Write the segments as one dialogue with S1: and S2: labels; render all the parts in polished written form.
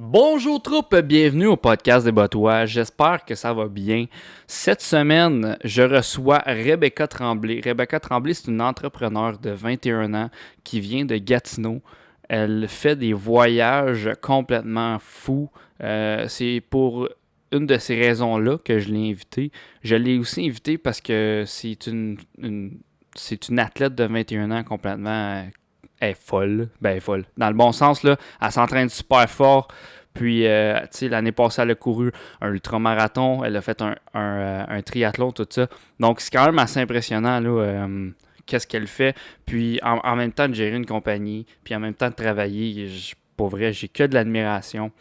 S1: Bonjour troupe, bienvenue au podcast des Botois, j'espère que ça va bien. Cette semaine, je reçois Rebecca Tremblay. Rebecca Tremblay, c'est une entrepreneure de 21 ans qui vient de Gatineau. Elle fait des voyages complètement fous. C'est pour une de ces raisons-là que je l'ai invitée. Je l'ai aussi invitée parce que c'est une athlète de 21 ans complètement... elle est folle. Ben, elle est folle. Dans le bon sens, là, elle s'entraîne super fort. Puis, tu sais, l'année passée, elle a couru un ultramarathon. Elle a fait un triathlon, tout ça. Donc, c'est quand même assez impressionnant, là, qu'est-ce qu'elle fait. Puis, en même temps, de gérer une compagnie. Puis, en même temps, de travailler. Pour vrai, j'ai que de l'admiration.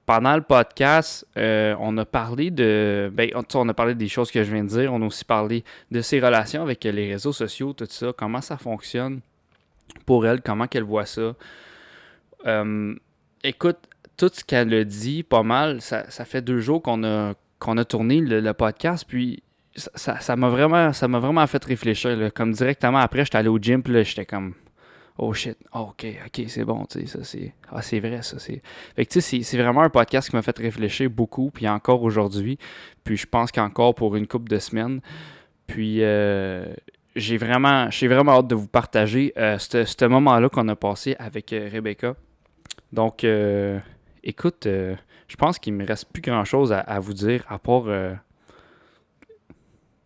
S1: Pendant le podcast, on a parlé de... Ben, on a parlé des choses que je viens de dire. On a aussi parlé de ses relations avec les réseaux sociaux, tout ça. Comment ça fonctionne pour elle, comment qu'elle voit ça. Écoute, tout ce qu'elle a dit, pas mal, ça fait 2 jours qu'on a tourné le podcast, puis ça m'a vraiment fait réfléchir. Là. Comme directement après, j'étais allé au gym, puis là, j'étais comme, oh shit, oh, ok, c'est bon, tu sais, ça c'est... Ah, c'est vrai, ça, c'est... Fait que tu sais, c'est vraiment un podcast qui m'a fait réfléchir beaucoup, puis encore aujourd'hui, puis je pense qu'encore pour une couple de semaines. Puis, j'ai vraiment hâte de vous partager ce moment-là qu'on a passé avec Rebecca. Donc, écoute, je pense qu'il ne me reste plus grand-chose à vous dire à part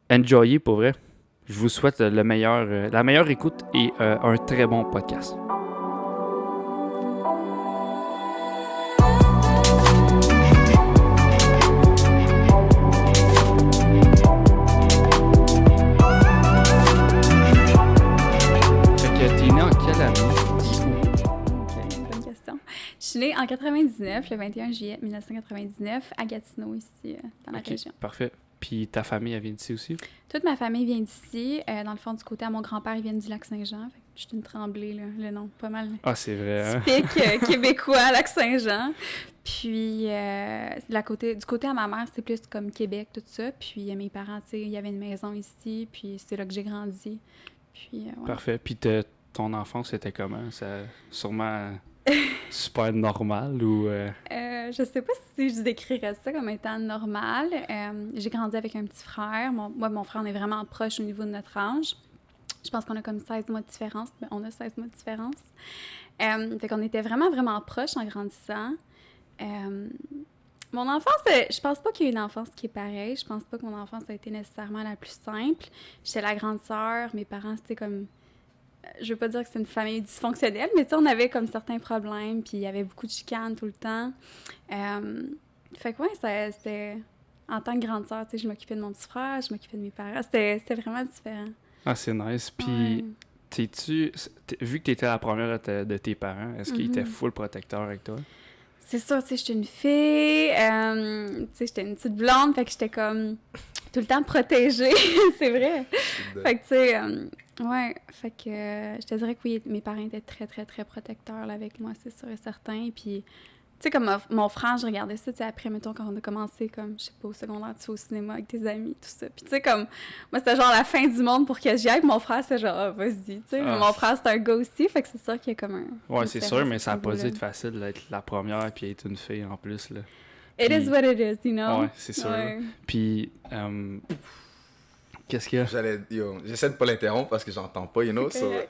S1: enjoyer pour vrai. Je vous souhaite la meilleure écoute et un très bon podcast.
S2: Je suis née en 99, le 21 juillet 1999, à Gatineau, ici, dans la région.
S1: Parfait. Puis ta famille, elle vient d'ici aussi?
S2: Toute ma famille vient d'ici. Dans le fond, du côté à mon grand-père, ils viennent du Lac-Saint-Jean. Fait que je suis une Tremblay, là, le nom, pas mal.
S1: Ah, c'est vrai, hein?
S2: Typique québécois, Lac-Saint-Jean. Puis, du côté à ma mère, c'est plus comme Québec, tout ça. Puis, mes parents, tu sais, il y avait une maison ici, puis c'est là que j'ai grandi. Puis, ouais.
S1: Parfait. Puis ton enfance, c'était comment? Ça, sûrement... super normal ou...
S2: Je sais pas si je décrirais ça comme étant normal. J'ai grandi avec un petit frère. Moi, mon frère, on est vraiment proche au niveau de notre âge. Je pense qu'on a comme 16 mois de différence. Mais on a 16 mois de différence. Fait qu'on était vraiment, vraiment proches en grandissant. Mon enfance, je pense pas qu'il y ait une enfance qui est pareille. Je pense pas que mon enfance a été nécessairement la plus simple. J'étais la grande sœur. Mes parents, c'était comme... Je veux pas dire que c'est une famille dysfonctionnelle, mais tu sais, on avait comme certains problèmes, puis il y avait beaucoup de chicanes tout le temps. Fait que ouais, c'était... En tant que grande sœur, tu sais, je m'occupais de mon petit frère, je m'occupais de mes parents. C'était vraiment différent.
S1: Ah, c'est nice. Puis, vu que t'étais la première de tes parents, est-ce qu'ils étaient full protecteurs avec toi?
S2: C'est sûr, tu sais, j'étais une fille, tu sais, j'étais une petite blonde, fait que j'étais comme tout le temps protégée, c'est vrai. Fait que, tu sais, ouais, fait que je te dirais que oui, mes parents étaient très, très, très protecteurs là, avec moi, c'est sûr et certain. Puis, tu sais, comme mon frère, je regardais ça, tu sais, après, mettons, quand on a commencé, comme, je sais pas, au secondaire, tu vas au cinéma avec tes amis, tout ça. Puis, tu sais, comme, moi, c'était genre la fin du monde pour que j'y aille, puis mon frère, c'est genre, ah, vas-y, tu sais. Mon frère, c'est un gars aussi, fait que c'est sûr qu'il y a comme un...
S1: Ouais, c'est sûr, mais ça n'a pas dû être facile d'être la première puis être une fille en plus, là.
S2: It is what it is, you know?
S1: Ouais, c'est sûr. Ouais. Puis, qu'est-ce qu'il y a?
S3: J'essaie de pas l'interrompre parce que j'entends pas, you know, vas-y.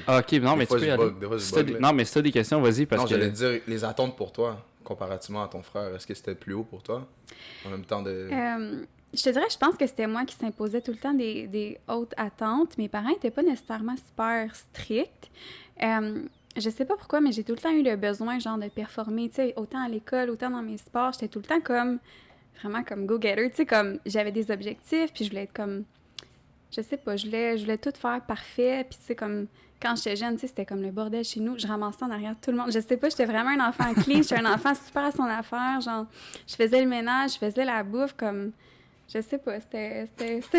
S1: Ah, ok, non, mais tu peux y aller. Non, mais si t'as des questions, vas-y, parce que...
S3: j'allais te dire, les attentes pour toi, comparativement à ton frère, est-ce que c'était plus haut pour toi? En même temps de...
S2: Je te dirais, je pense que c'était moi qui s'imposais tout le temps des hautes attentes. Mes parents étaient pas nécessairement super stricts. Je sais pas pourquoi, mais j'ai tout le temps eu le besoin, genre, de performer, tu sais, autant à l'école, autant dans mes sports. J'étais tout le temps comme... vraiment comme go-getter, tu sais, comme j'avais des objectifs, puis je voulais être comme, je sais pas, je voulais tout faire parfait, puis tu sais, comme, quand j'étais jeune, tu sais, c'était comme le bordel chez nous, je ramassais en arrière de tout le monde, je sais pas, j'étais vraiment un enfant clean, j'étais un enfant super à son affaire, genre, je faisais le ménage, je faisais la bouffe, comme, je sais pas, c'était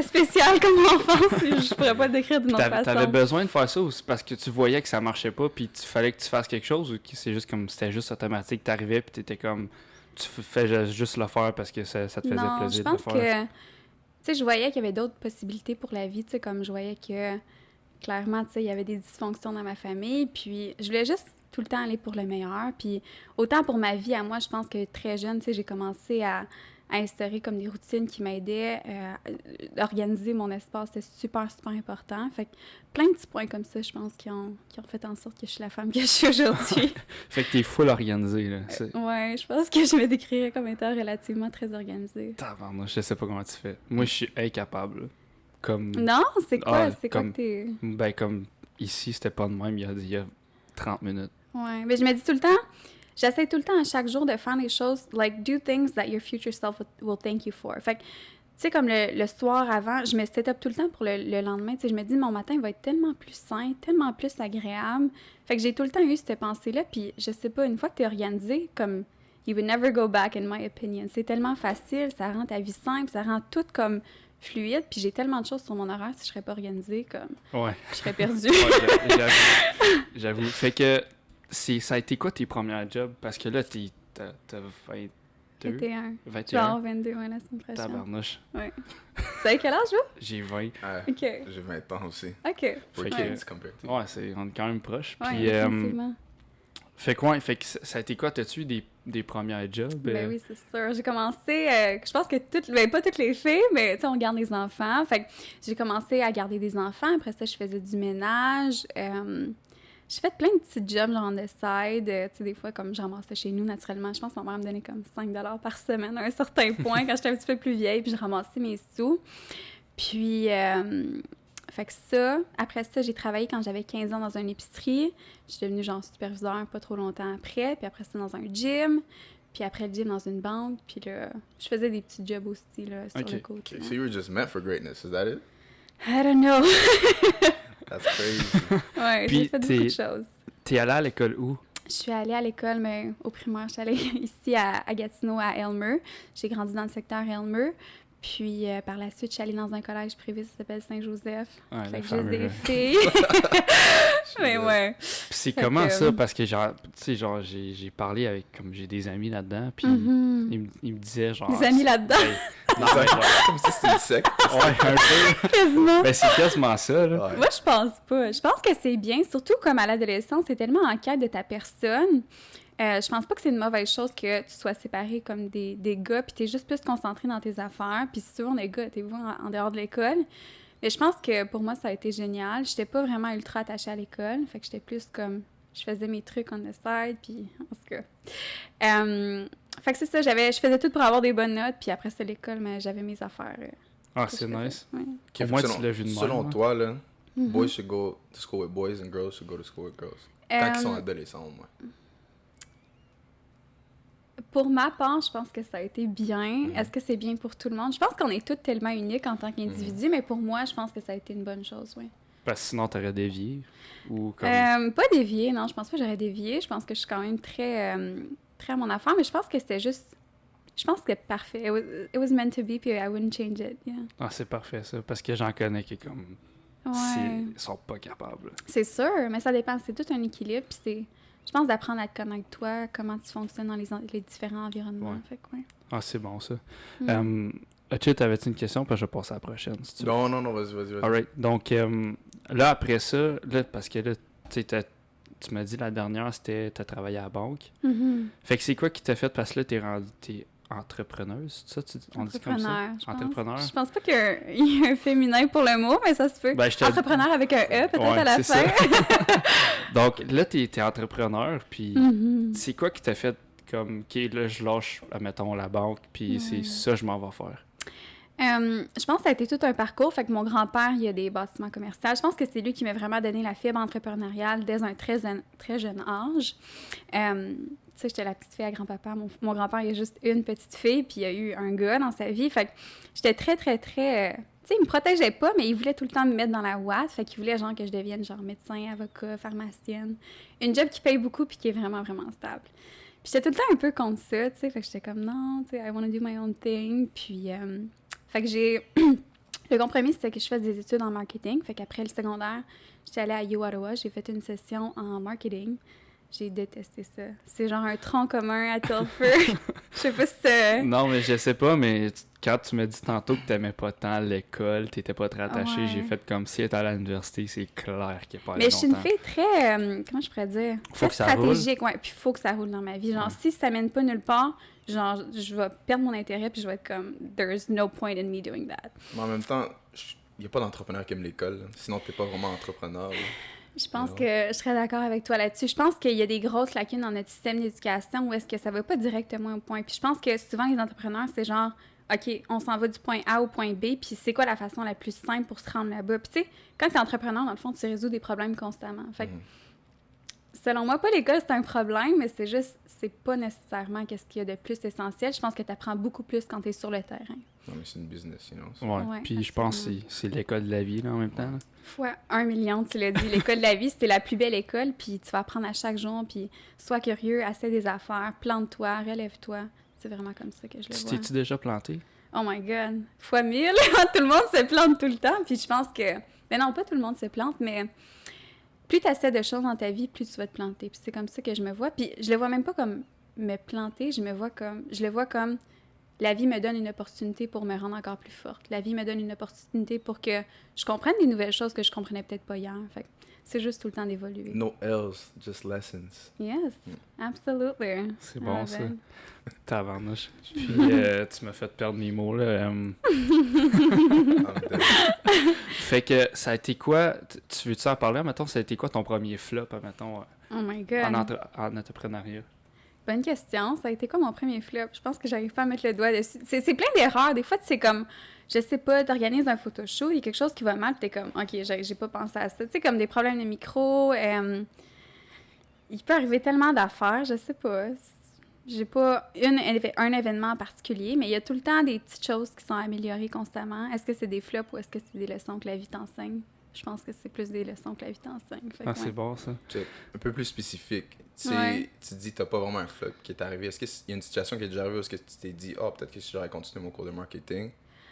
S2: spécial comme enfance, je pourrais pas le décrire d'une autre façon.
S1: T'avais besoin de faire ça ou c'est parce que tu voyais que ça marchait pas, puis il fallait que tu fasses quelque chose, ou que c'est juste comme, c'était juste automatique, t'arrivais, puis t'étais comme... Tu fais juste le faire parce que ça te faisait plaisir de le faire?
S2: Non, je pense que... Tu sais, je voyais qu'il y avait d'autres possibilités pour la vie, tu sais, comme je voyais que, clairement, tu sais, il y avait des dysfonctions dans ma famille, puis je voulais juste tout le temps aller pour le meilleur. Puis autant pour ma vie à moi, je pense que très jeune, tu sais, j'ai commencé à instaurer comme des routines qui m'aidaient à organiser mon espace. C'était super, super important. Fait que plein de petits points comme ça, je pense, qui ont fait en sorte que je suis la femme que je suis aujourd'hui.
S1: Fait que t'es full organisée, là.
S2: Ouais, je pense que je me décrirais comme étant relativement très organisée.
S1: Tabarnouche, je sais pas comment tu fais. Moi, je suis incapable. Comme...
S2: Non, c'est quoi?
S1: Ah,
S2: C'est quoi que t'es...
S1: Ben, comme ici, c'était pas de même il y a 30 minutes.
S2: Ouais, mais je me dis tout le temps, j'essaie tout le temps à chaque jour de faire des choses, like, do things that your future self will thank you for. Fait que, tu sais, comme le soir avant, je me set up tout le temps pour le lendemain. Tu sais, je me dis, mon matin va être tellement plus sain, tellement plus agréable. Fait que j'ai tout le temps eu cette pensée-là. Puis, je sais pas, une fois que t'es organisé, comme, you would never go back, in my opinion. C'est tellement facile, ça rend ta vie simple, ça rend tout comme fluide. Puis, j'ai tellement de choses sur mon horaire, si je serais pas organisée, comme,
S1: Ouais.
S2: je serais perdue.
S1: Ouais, j'avoue. Fait que, ça a été quoi tes premiers jobs? Parce que là, t'as 22?
S2: 21.
S1: 21?
S2: Genre 22, ouais, la semaine prochaine.
S1: Tabarnouche.
S2: Ouais. Vous avez quel âge, vous?
S1: J'ai 20.
S2: OK.
S3: J'ai 20 ans aussi.
S2: OK.
S1: Fait
S3: We're
S1: que-
S3: kids compared to you.
S1: Ouais, on est quand même proche.
S2: Ouais,
S1: Puis,
S2: définitivement.
S1: fait que ça a été quoi? T'as-tu eu des premiers jobs?
S2: Ben oui, c'est sûr. J'ai commencé, je pense que pas toutes les filles, mais tu sais, on garde des enfants. Fait que j'ai commencé à garder des enfants. Après ça, je faisais du ménage. J'ai fait plein de petits jobs, genre on the side. Tu sais, des fois, comme je ramassais chez nous, naturellement. Je pense que ma mère me donnait comme 5 $ par semaine à un certain point quand j'étais un petit peu plus vieille, puis je ramassais mes sous. Puis, fait que ça, après ça, j'ai travaillé quand j'avais 15 ans dans une épicerie. Je suis devenue genre superviseur pas trop longtemps après. Puis après ça, dans un gym. Puis après le gym, dans une banque. Puis là, je faisais des petits jobs aussi, là, sur le côté.
S3: Okay, so you were just meant for greatness, is that it?
S2: I don't know.
S3: That's crazy.
S2: Ouais,
S1: Puis
S2: j'ai fait beaucoup de choses.
S1: T'es allé à l'école où?
S2: Je suis allée à l'école, mais au primaire, je suis allée ici à Gatineau, à Elmer. J'ai grandi dans le secteur Elmer. Puis par la suite, je suis allée dans un collège privé qui s'appelle Saint-Joseph.
S1: Ouais,
S2: Fait
S1: le
S2: que juste
S1: fameux.
S2: des filles. Mais ouais.
S1: Puis c'est
S2: Fait
S1: comment
S2: que,
S1: ça? Parce que genre, tu sais, genre, j'ai parlé avec, comme j'ai des amis là-dedans, puis ils me disaient genre...
S2: Des amis là-dedans.
S1: Non, mais genre,
S3: Comme si c'était une secte.
S1: ouais, un peu.
S2: Quasiment.
S1: Ben c'est quasiment ça, là.
S3: Ouais.
S2: Moi, je pense pas. Je pense que c'est bien, surtout comme à l'adolescence, c'est tellement en quête de ta personne. Je pense pas que c'est une mauvaise chose que tu sois séparé comme des gars, puis t'es juste plus concentré dans tes affaires. Puis si souvent, les gars, t'es vous en dehors de l'école. Mais je pense que pour moi, ça a été génial. J'étais pas vraiment ultra attachée à l'école. Fait que j'étais plus comme... Je faisais mes trucs on the side, puis en tout cas... fait que c'est ça, je faisais tout pour avoir des bonnes notes, puis après ça, l'école, mais j'avais mes affaires.
S1: Ah,
S2: que
S1: c'est
S2: je faisais.
S1: nice.
S2: Ouais.
S3: Okay,
S1: Au moins,
S3: selon-
S1: tu l'as vu de même,
S3: Selon
S1: hein.
S3: toi, là, boys should go to school with boys and girls should go to school with girls. Quand ils sont adolescents, au moins.
S2: Pour ma part, je pense que ça a été bien. Est-ce que c'est bien pour tout le monde? Je pense qu'on est tous tellement uniques en tant qu'individus, mais pour moi, je pense que ça a été une bonne chose, oui.
S1: Parce que sinon, t'aurais dévié. Ou comme...
S2: Pas dévié, non, je pense pas que j'aurais dévié. Je pense que je suis quand même très, très à mon affaire, mais je pense que c'était juste... Je pense que c'était parfait. It was meant to be, puis I wouldn't change it, yeah.
S1: Ah, c'est parfait, ça. Parce que j'en connais qui, comme...
S2: Ouais.
S1: Ils sont pas capables.
S2: C'est sûr, mais ça dépend. C'est tout un équilibre, puis c'est... Je pense d'apprendre à te connaître toi, comment tu fonctionnes dans les différents environnements.
S1: Ouais.
S2: Fait que, ouais.
S1: Ah, c'est bon, ça.
S2: Mm.
S1: T'avais-tu une question? Puis je vais passer à la prochaine, si tu veux.
S3: Non, vas-y.
S1: Alright. Donc, là, après ça, là, parce que là, tu sais, tu m'as dit la dernière, c'était t'as travaillé à la banque.
S2: Mhm.
S1: Fait que c'est quoi qui t'a fait? Parce que là, t'es entrepreneuse, c'est ça? On dit comme ça?
S2: Entrepreneur, je pense.
S1: Entrepreneur?
S2: Je pense pas qu'il y a un féminin pour le mot, mais ça se peut.
S1: Ben, je te-
S2: Entrepreneur avec un E, peut-être
S1: Ouais,
S2: à la
S1: c'est
S2: fin.
S1: Donc, là, t'es entrepreneur, puis
S2: Mhm.
S1: c'est quoi qui t'a fait comme, OK, là, je lâche, admettons, la banque, puis c'est ça que je m'en vais faire?
S2: Je pense que ça a été tout un parcours. Fait que mon grand-père, il a des bâtiments commerciaux. Je pense que c'est lui qui m'a vraiment donné la fibre entrepreneuriale dès un très jeune âge. Tu sais, j'étais la petite fille à grand-papa. Mon grand-père, il a juste une petite fille, puis il a eu un gars dans sa vie. Fait que j'étais très... Tu sais, il me protégeait pas, mais il voulait tout le temps me mettre dans la ouate. Fait qu'il voulait, genre, que je devienne, genre, médecin, avocat, pharmacienne. Une job qui paye beaucoup, puis qui est vraiment, vraiment stable. Puis j'étais tout le temps un peu contre ça, tu sais. Fait que j'étais comme, non, tu sais, I want to do my own thing. Puis... fait que j'ai... Le compromis, c'était que je fasse des études en marketing. Fait qu'après le secondaire, j'étais allée à U Ottawa. J'ai fait une session en marketing. J'ai détesté ça. C'est genre un tronc commun à Tilford. Je sais pas si c'est...
S1: Non, mais je sais pas, mais quand tu m'as dit tantôt que t'aimais pas tant l'école, t'étais pas très attaché,
S2: Ouais.
S1: j'ai fait comme si elle était à l'université, c'est clair qu'il est pas allé
S2: Mais je suis une
S1: longtemps.
S2: fille très, comment je pourrais dire?
S1: Faut
S2: Très
S1: que ça roule.
S2: stratégique, ouais. Puis il faut que ça roule dans ma vie. Genre,
S1: Ouais.
S2: si ça mène pas nulle part, genre, je vais perdre mon intérêt puis je vais être comme, there's no point in me doing that.
S3: Mais en même temps, il n'y a pas d'entrepreneur qui aime l'école. Là. Sinon, t'es pas vraiment entrepreneur. Là.
S2: Je pense
S3: Non.
S2: que je serais d'accord avec toi là-dessus. Je pense qu'il y a des grosses lacunes dans notre système d'éducation où est-ce que ça va pas directement au point. Puis je pense que souvent, les entrepreneurs, c'est genre, OK, on s'en va du point A au point B, puis c'est quoi la façon la plus simple pour se rendre là-bas? Puis tu sais, quand tu es entrepreneur, dans le fond, tu résous des problèmes constamment. Fait que, selon moi, pas l'école, c'est un problème, mais c'est juste, c'est pas nécessairement qu'est-ce qu'il y a de plus essentiel. Je pense que tu apprends beaucoup plus quand tu es sur le terrain.
S3: Non, mais c'est une business, you know.
S1: Ouais.
S2: Ouais,
S1: Puis je pense que c'est l'école de la vie, là, en même temps. Là.
S2: Fois 1 million, tu l'as dit. L'école de la vie, c'est la plus belle école, puis tu vas apprendre à chaque jour, puis sois curieux, essaie des affaires, plante-toi, relève-toi. C'est vraiment comme ça que je le
S1: Tu
S2: vois.
S1: t'es-tu déjà planté?
S2: Oh my God! Fois 1000! Tout le monde se plante tout le temps, puis je pense que... Mais non, pas tout le monde se plante, mais plus tu essaies de choses dans ta vie, plus tu vas te planter. Puis c'est comme ça que je me vois. Puis je le vois même pas comme me planter, je le vois comme la vie me donne une opportunité pour me rendre encore plus forte. La vie me donne une opportunité pour que je comprenne des nouvelles choses que je comprenais peut-être pas hier. Fait que c'est juste tout le temps d'évoluer.
S3: No else, just lessons.
S2: Yes, absolutely.
S1: C'est bon,
S2: Ah,
S1: ça.
S2: ben.
S1: Tabarnouche. Puis tu m'as fait perdre mes mots, là.
S3: I'm dead.
S1: Fait que ça a été quoi? Tu veux-tu en parler, mettons? Ça a été quoi ton premier flop, mettons,
S2: Oh my God.
S1: en entrepreneuriat?
S2: Bonne question. Ça a été quoi mon premier flop? Je pense que j'arrive pas à mettre le doigt dessus. C'est plein d'erreurs. Des fois, c'est comme, je sais pas, t'organises un photoshoot, il y a quelque chose qui va mal, puis t'es comme, OK, j'ai pas pensé à ça. Tu sais, comme des problèmes de micro. Il peut arriver tellement d'affaires, je sais pas. J'ai pas un événement en particulier, mais il y a tout le temps des petites choses qui sont améliorées constamment. Est-ce que c'est des flops ou est-ce que c'est des leçons que la vie t'enseigne? Je pense que c'est plus des leçons que la vie t'enseigne. Fait que
S1: Ah, c'est
S2: ouais.
S1: bon, ça.
S3: C'est un peu plus spécifique. Tu sais,
S2: Ouais.
S3: tu te dis que t'as pas vraiment un flop qui est arrivé. Est-ce qu'il y a une situation qui est déjà arrivée où est-ce que tu t'es dit, oh, peut-être que si j'aurais continué mon cours de marketing,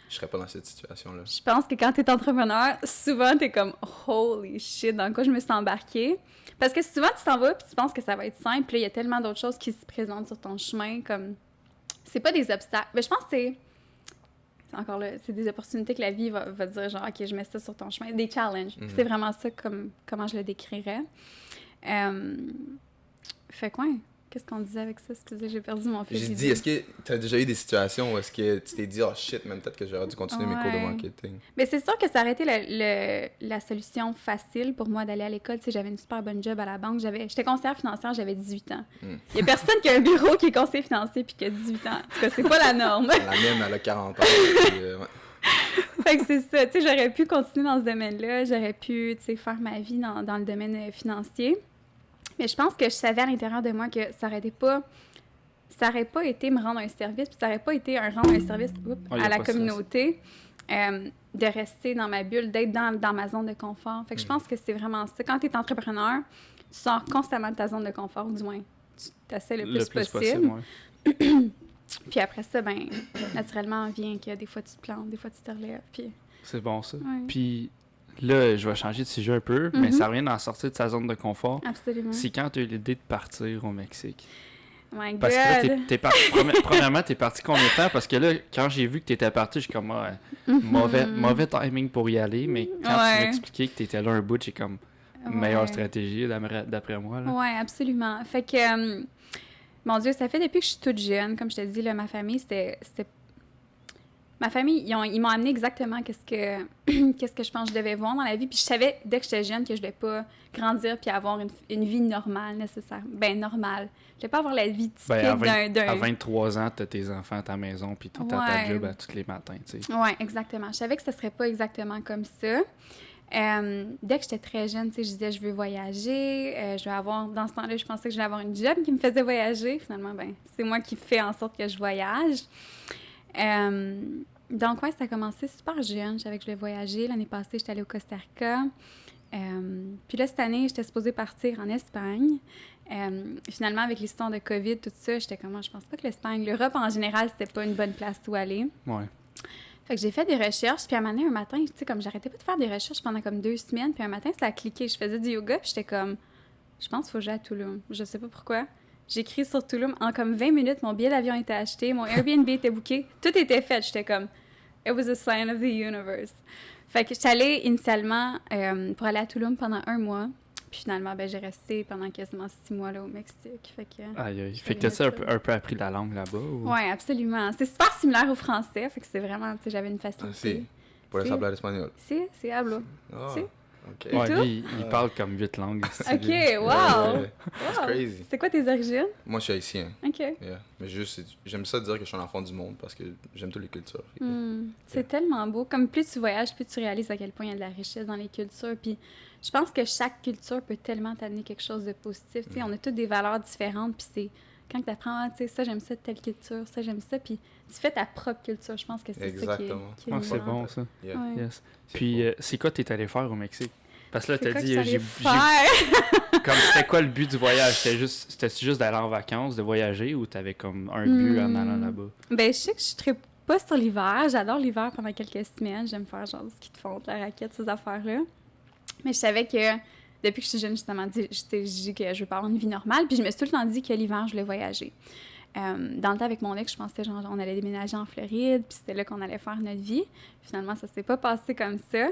S3: je serais pas dans cette situation-là.
S2: Je pense que quand t'es entrepreneur, souvent t'es comme « Holy shit, dans quoi je me suis embarquée? » Parce que souvent tu t'en vas puis tu penses que ça va être simple, puis là, il y a tellement d'autres choses qui se présentent sur ton chemin, comme... C'est pas des obstacles. Mais je pense que c'est encore là, c'est des opportunités que la vie va dire genre « OK, je mets ça sur ton chemin. » Des challenges.
S3: Mhm.
S2: C'est vraiment ça comment je le décrirais. Fait quoi? Qu'est-ce qu'on disait avec ça? Excusez, j'ai perdu mon fil.
S3: J'ai dit, est-ce que tu as déjà eu des situations où est-ce que tu t'es dit, oh shit, même peut-être que j'aurais dû continuer mes cours de
S2: Ouais.
S3: marketing?
S2: Mais c'est sûr que ça aurait été la solution facile pour moi d'aller à l'école. Tu sais, j'avais une super bonne job à la banque. J'étais conseillère financière, j'avais 18 ans. Il y a personne qui a un bureau qui est conseiller financier puis qui a 18 ans. En tout cas, c'est pas la norme.
S3: La mienne, elle a 40 ans. Puis, ouais.
S2: Fait que c'est ça. Tu sais, j'aurais pu continuer dans ce domaine-là. J'aurais pu, tu sais, faire ma vie dans le domaine financier. Mais je pense que je savais à l'intérieur de moi que ça aurait pas été me rendre un service, puis ça aurait pas été rendre un service
S1: y a
S2: à la
S1: pas ça,
S2: communauté, de rester dans ma bulle, d'être dans ma zone de confort. Fait que je pense que c'est vraiment ça. Quand tu es entrepreneur, tu sors constamment de ta zone de confort, du moins, tu t'essaies le plus possible.
S1: ouais.
S2: Puis après ça, ben naturellement, vient que des fois tu te plantes, des fois tu te relèves, puis...
S1: C'est bon, ça.
S2: Ouais.
S1: Puis là, je vais changer de sujet un peu, mais ça revient d'en sortir de sa zone de confort.
S2: Absolument.
S1: C'est quand tu as eu l'idée de partir au Mexique.
S2: My
S1: Parce que là,
S2: God!
S1: t'es parti. Premièrement, t'es parti combien de temps? Parce que là, quand j'ai vu que t'étais parti, j'ai comme, mauvais timing pour y aller, mais quand tu
S2: Ouais.
S1: m'as expliqué que t'étais là un bout, j'ai comme, meilleure stratégie d'après moi. Là.
S2: Oui, absolument. Fait que, mon Dieu, ça fait depuis que je suis toute jeune, comme je te dis, là, ma famille, c'était... Ma famille, ils m'ont amené exactement qu'est-ce que je pense que je devais voir dans la vie. Puis je savais, dès que j'étais jeune, que je devais pas grandir puis avoir une vie normale, nécessaire. Ben, normale. Je devais pas avoir la vie typique
S1: Ben,
S2: d'un...
S1: à 23 ans, t'as tes enfants à ta maison, puis t'es à ta
S2: Ouais.
S1: job tous les matins, tu sais.
S2: Oui, exactement. Je savais que ce serait pas exactement comme ça. Dès que j'étais très jeune, tu sais, je disais, je veux voyager. Je veux avoir... Dans ce temps-là, je pensais que je voulais avoir une job qui me faisait voyager. Finalement, ben, c'est moi qui fais en sorte que je voyage. Donc, ouais, ça a commencé super jeune. Je savais que je voulais voyager. L'année passée, j'étais allée au Costa Rica. Puis là, cette année, j'étais supposée partir en Espagne. Finalement, avec l'histoire de COVID, tout ça, j'étais comme, je pense pas que l'Espagne, l'Europe en général, c'était pas une bonne place où aller.
S1: Ouais.
S2: Fait que j'ai fait des recherches, puis à un matin, tu sais, comme j'arrêtais pas de faire des recherches pendant comme 2 semaines, puis un matin, ça a cliqué. Je faisais du yoga, puis j'étais comme, je pense qu'il faut que j'aille à Tulum. Je sais pas pourquoi. J'écris sur Tulum. En comme 20 minutes, mon billet d'avion était acheté, mon Airbnb était booké. Tout était fait. J'étais comme, it was a sign of the universe. Fait que j'étais allée initialement pour aller à Tulum pendant 1 mois. Puis finalement, ben, j'ai resté pendant quasiment 6 mois là, au Mexique. Fait que,
S1: Fait que t'as-tu un peu appris la langue là-bas? Ou...
S2: Oui, absolument. C'est super similaire au français. Fait que c'est vraiment, tu sais, j'avais une facilité.
S3: Si. Puedes hablar espagnol.
S2: Si hablo.
S3: Ah,
S2: Si.
S3: ok.
S2: Et
S1: Ouais,
S2: toi?
S1: lui, il parle comme 8 langues.
S2: OK, wow!
S3: Ouais, It's
S2: Wow.
S3: crazy.
S2: C'est quoi tes origines?
S3: Moi, je suis haïtien.
S2: OK.
S3: Yeah. Mais juste, j'aime ça dire que je suis un enfant du monde parce que j'aime toutes les cultures. Fait que-
S2: C'est tellement beau. Comme plus tu voyages, plus tu réalises à quel point il y a de la richesse dans les cultures. Puis je pense que chaque culture peut tellement t'amener quelque chose de positif. Tu sais, on a toutes des valeurs différentes. Puis c'est quand tu apprends, tu sais, ça, j'aime ça de telle culture, ça, j'aime ça. Puis tu fais ta propre culture. Je pense que c'est ça qui est,
S3: Exactement.
S2: qui est
S1: Ah, c'est
S2: vivant.
S1: bon, ça.
S3: Yeah.
S2: Ouais.
S1: Yes.
S3: C'est
S1: Puis,
S3: cool.
S1: c'est quoi t'es allé faire au Mexique? Parce que là,
S2: C'est
S1: t'as
S2: quoi
S1: dit,
S2: que
S1: j'ai
S2: faire?
S1: comme c'était quoi le but du voyage? C'était-tu juste d'aller en vacances, de voyager, ou t'avais comme un but en allant là-bas?
S2: Ben, je sais que je ne pas sur l'hiver. J'adore l'hiver pendant quelques semaines. J'aime faire genre du ski de fond, de la raquette, ces affaires-là. Mais je savais que depuis que je suis jeune, justement, je dis que je veux pas avoir une vie normale. Puis je me suis tout le temps dit que l'hiver, je voulais voyager. Dans le temps, avec mon ex, je pensais genre on allait déménager en Floride, puis c'était là qu'on allait faire notre vie. Finalement, ça s'est pas passé comme ça.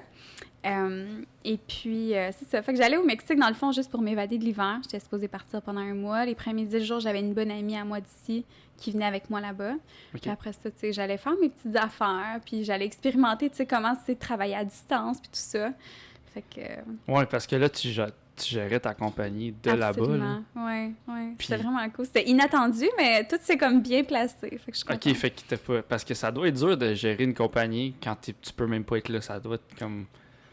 S2: Et puis, c'est ça. Fait que j'allais au Mexique, dans le fond, juste pour m'évader de l'hiver. J'étais supposée partir pendant 1 mois. Les premiers 10 jours, j'avais une bonne amie à moi d'ici qui venait avec moi là-bas.
S1: Ok.
S2: Puis après ça, tu sais, j'allais faire mes petites affaires, puis j'allais expérimenter, tu sais, comment c'est travailler à distance, puis tout ça. Fait que...
S1: Ouais, parce que là, tu gérais ta compagnie de là-bas. Là.
S2: Absolument. Ouais.
S1: Puis-
S2: C'était vraiment cool. C'était inattendu, mais tout s'est comme bien placé. Fait que je suis contente.
S1: Ok, fait que t'as pas. Parce que ça doit être dur de gérer une compagnie quand tu peux même pas être là. Ça doit être comme.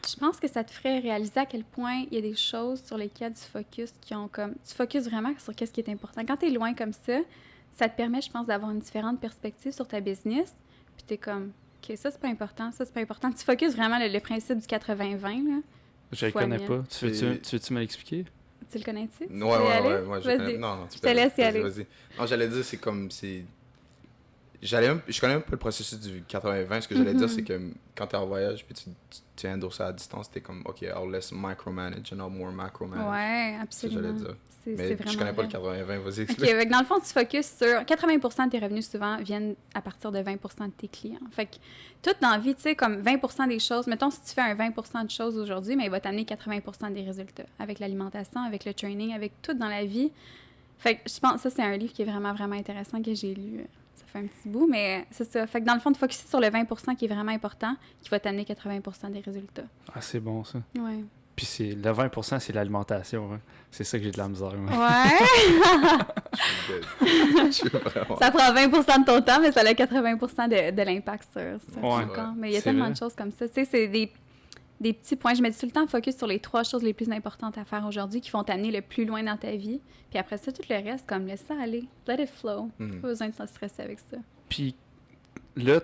S2: Je pense que ça te ferait réaliser à quel point il y a des choses sur lesquelles tu focuses qui ont comme... Tu focuses vraiment sur qu'est-ce qui est important. Quand tu es loin comme ça te permet, je pense, d'avoir une différente perspective sur ta business. Puis tu es comme, OK, ça, c'est pas important, ça, c'est pas important. Tu focuses vraiment le principe du 80-20, là.
S1: Je le
S2: Fois
S1: connais
S2: mille.
S1: pas. Tu veux-tu me l'expliquer?
S2: Tu le connais-tu?
S3: Ouais,
S2: Tu veux y aller?
S3: ouais. Moi, je
S2: Vas-y.
S3: connais. Non, tu
S2: Je te laisse y aller.
S3: Vas-y. Non, j'allais dire, c'est comme. Je connais même pas le processus du 80-20. Ce que j'allais dire, c'est que quand t'es en voyage puis tu handles ça à distance, t'es comme, OK, I'll less micromanage and I'll more macromanage.
S2: Ouais,
S3: C'est ça que j'allais
S2: absolument.
S3: dire.
S2: C'est
S3: Mais
S2: vraiment
S3: je connais pas le
S2: vrai.
S3: 80-20, vas-y.
S2: OK, fait que dans le fond, tu focuses sur 80% de tes revenus, souvent, viennent à partir de 20% de tes clients. Fait que tout dans la vie, tu sais, comme 20% des choses, mettons, si tu fais un 20% de choses aujourd'hui, mais il va t'amener 80% des résultats. Avec l'alimentation, avec le training, avec tout dans la vie. Fait que je pense que ça, c'est un livre qui est vraiment, vraiment intéressant que j'ai lu. Ça fait un petit bout, mais c'est ça. Fait que dans le fond, de focuser sur le 20% qui est vraiment important, qui va t'amener 80% des résultats.
S1: Ah, c'est bon, ça.
S2: Ouais.
S1: Puis le 20%, c'est l'alimentation. Hein. C'est ça que j'ai de la misère. Moi.
S2: Ouais!
S3: Je suis vraiment.
S2: Ça prend 20% de ton temps, mais ça a 80% de l'impact sur ton
S1: Ouais.
S2: corps. Mais il y a
S1: C'est
S2: tellement
S1: vrai.
S2: de choses comme ça. Tu sais, c'est des petits points. Je me dis tout le temps, focus sur les 3 choses les plus importantes à faire aujourd'hui qui vont t'amener le plus loin dans ta vie. Puis après ça, tout le reste, comme laisse ça aller. Let it flow.
S3: Mhm.
S2: Pas besoin de se stresser avec ça.
S1: Puis là,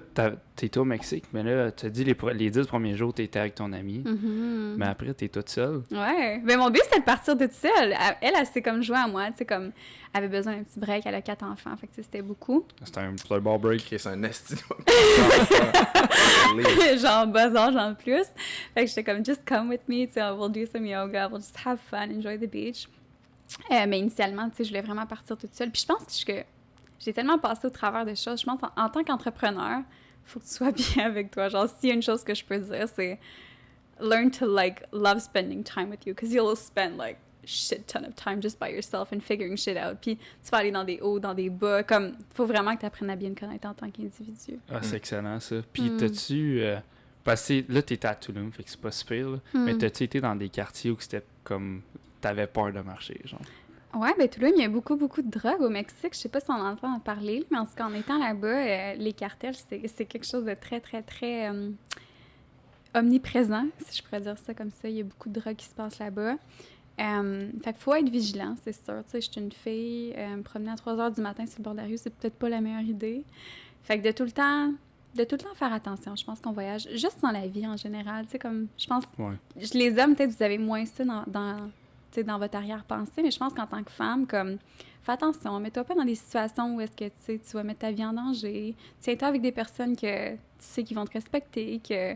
S1: t'étais au Mexique, mais là, tu as dit les 10 premiers jours, t'étais avec ton ami.
S2: Mhm.
S1: Mais après, t'es toute seule.
S2: Ouais. Mais mon but, c'était de partir toute seule. Elle s'est comme jouée à moi. Tu sais, comme, elle avait besoin d'un petit break. Elle a 4 enfants. Fait que tu sais, c'était beaucoup.
S1: C'était un ball break.
S3: Ok, c'est un esti.
S2: Genre bas âge en plus. Fait que j'étais comme, just come with me, tu sais, we'll do some yoga, we'll just have fun, enjoy the beach. Mais initialement, tu sais, je voulais vraiment partir toute seule. Puis je pense que j'ai tellement passé au travers des choses. Je pense en tant qu'entrepreneur, il faut que tu sois bien avec toi. Genre, s'il y a une chose que je peux dire, c'est learn to, like, love spending time with you. Because you'll spend, like, shit ton of time just by yourself and figuring shit out. Puis tu vas aller dans des hauts, dans des bas. Comme, faut vraiment que tu apprennes à bien te connaître en tant qu'individu.
S1: Ah, c'est excellent, ça. Puis t'as-tu... parce que là, t'étais à Tulum, fait que c'est pas super, là. Mais t'as-tu été dans des quartiers où c'était comme... T'avais peur de marcher, genre?
S2: Ouais, ben Tulum, il y a beaucoup, beaucoup de drogue au Mexique. Je sais pas si on entend en parler, mais en tout cas, en étant là-bas, les cartels, c'est quelque chose de très, très, très omniprésent, si je pourrais dire ça comme ça. Il y a beaucoup de drogue qui se passe là-bas. Fait qu'il faut être vigilant, c'est sûr. Tu sais, je suis une fille, me promener à 3 heures du matin sur le bord de la rue, c'est peut-être pas la meilleure idée. Fait que de tout le temps faire attention. Je pense qu'on voyage juste dans la vie en général. Tu sais, comme, je pense,
S1: Ouais.
S2: les hommes, peut-être, vous avez moins ça tu sais, dans votre arrière-pensée, mais je pense qu'en tant que femme, comme, fais attention, mets-toi pas dans des situations où est-ce que, tu sais, tu vas mettre ta vie en danger. Tiens-toi avec des personnes que tu sais qui vont te respecter, que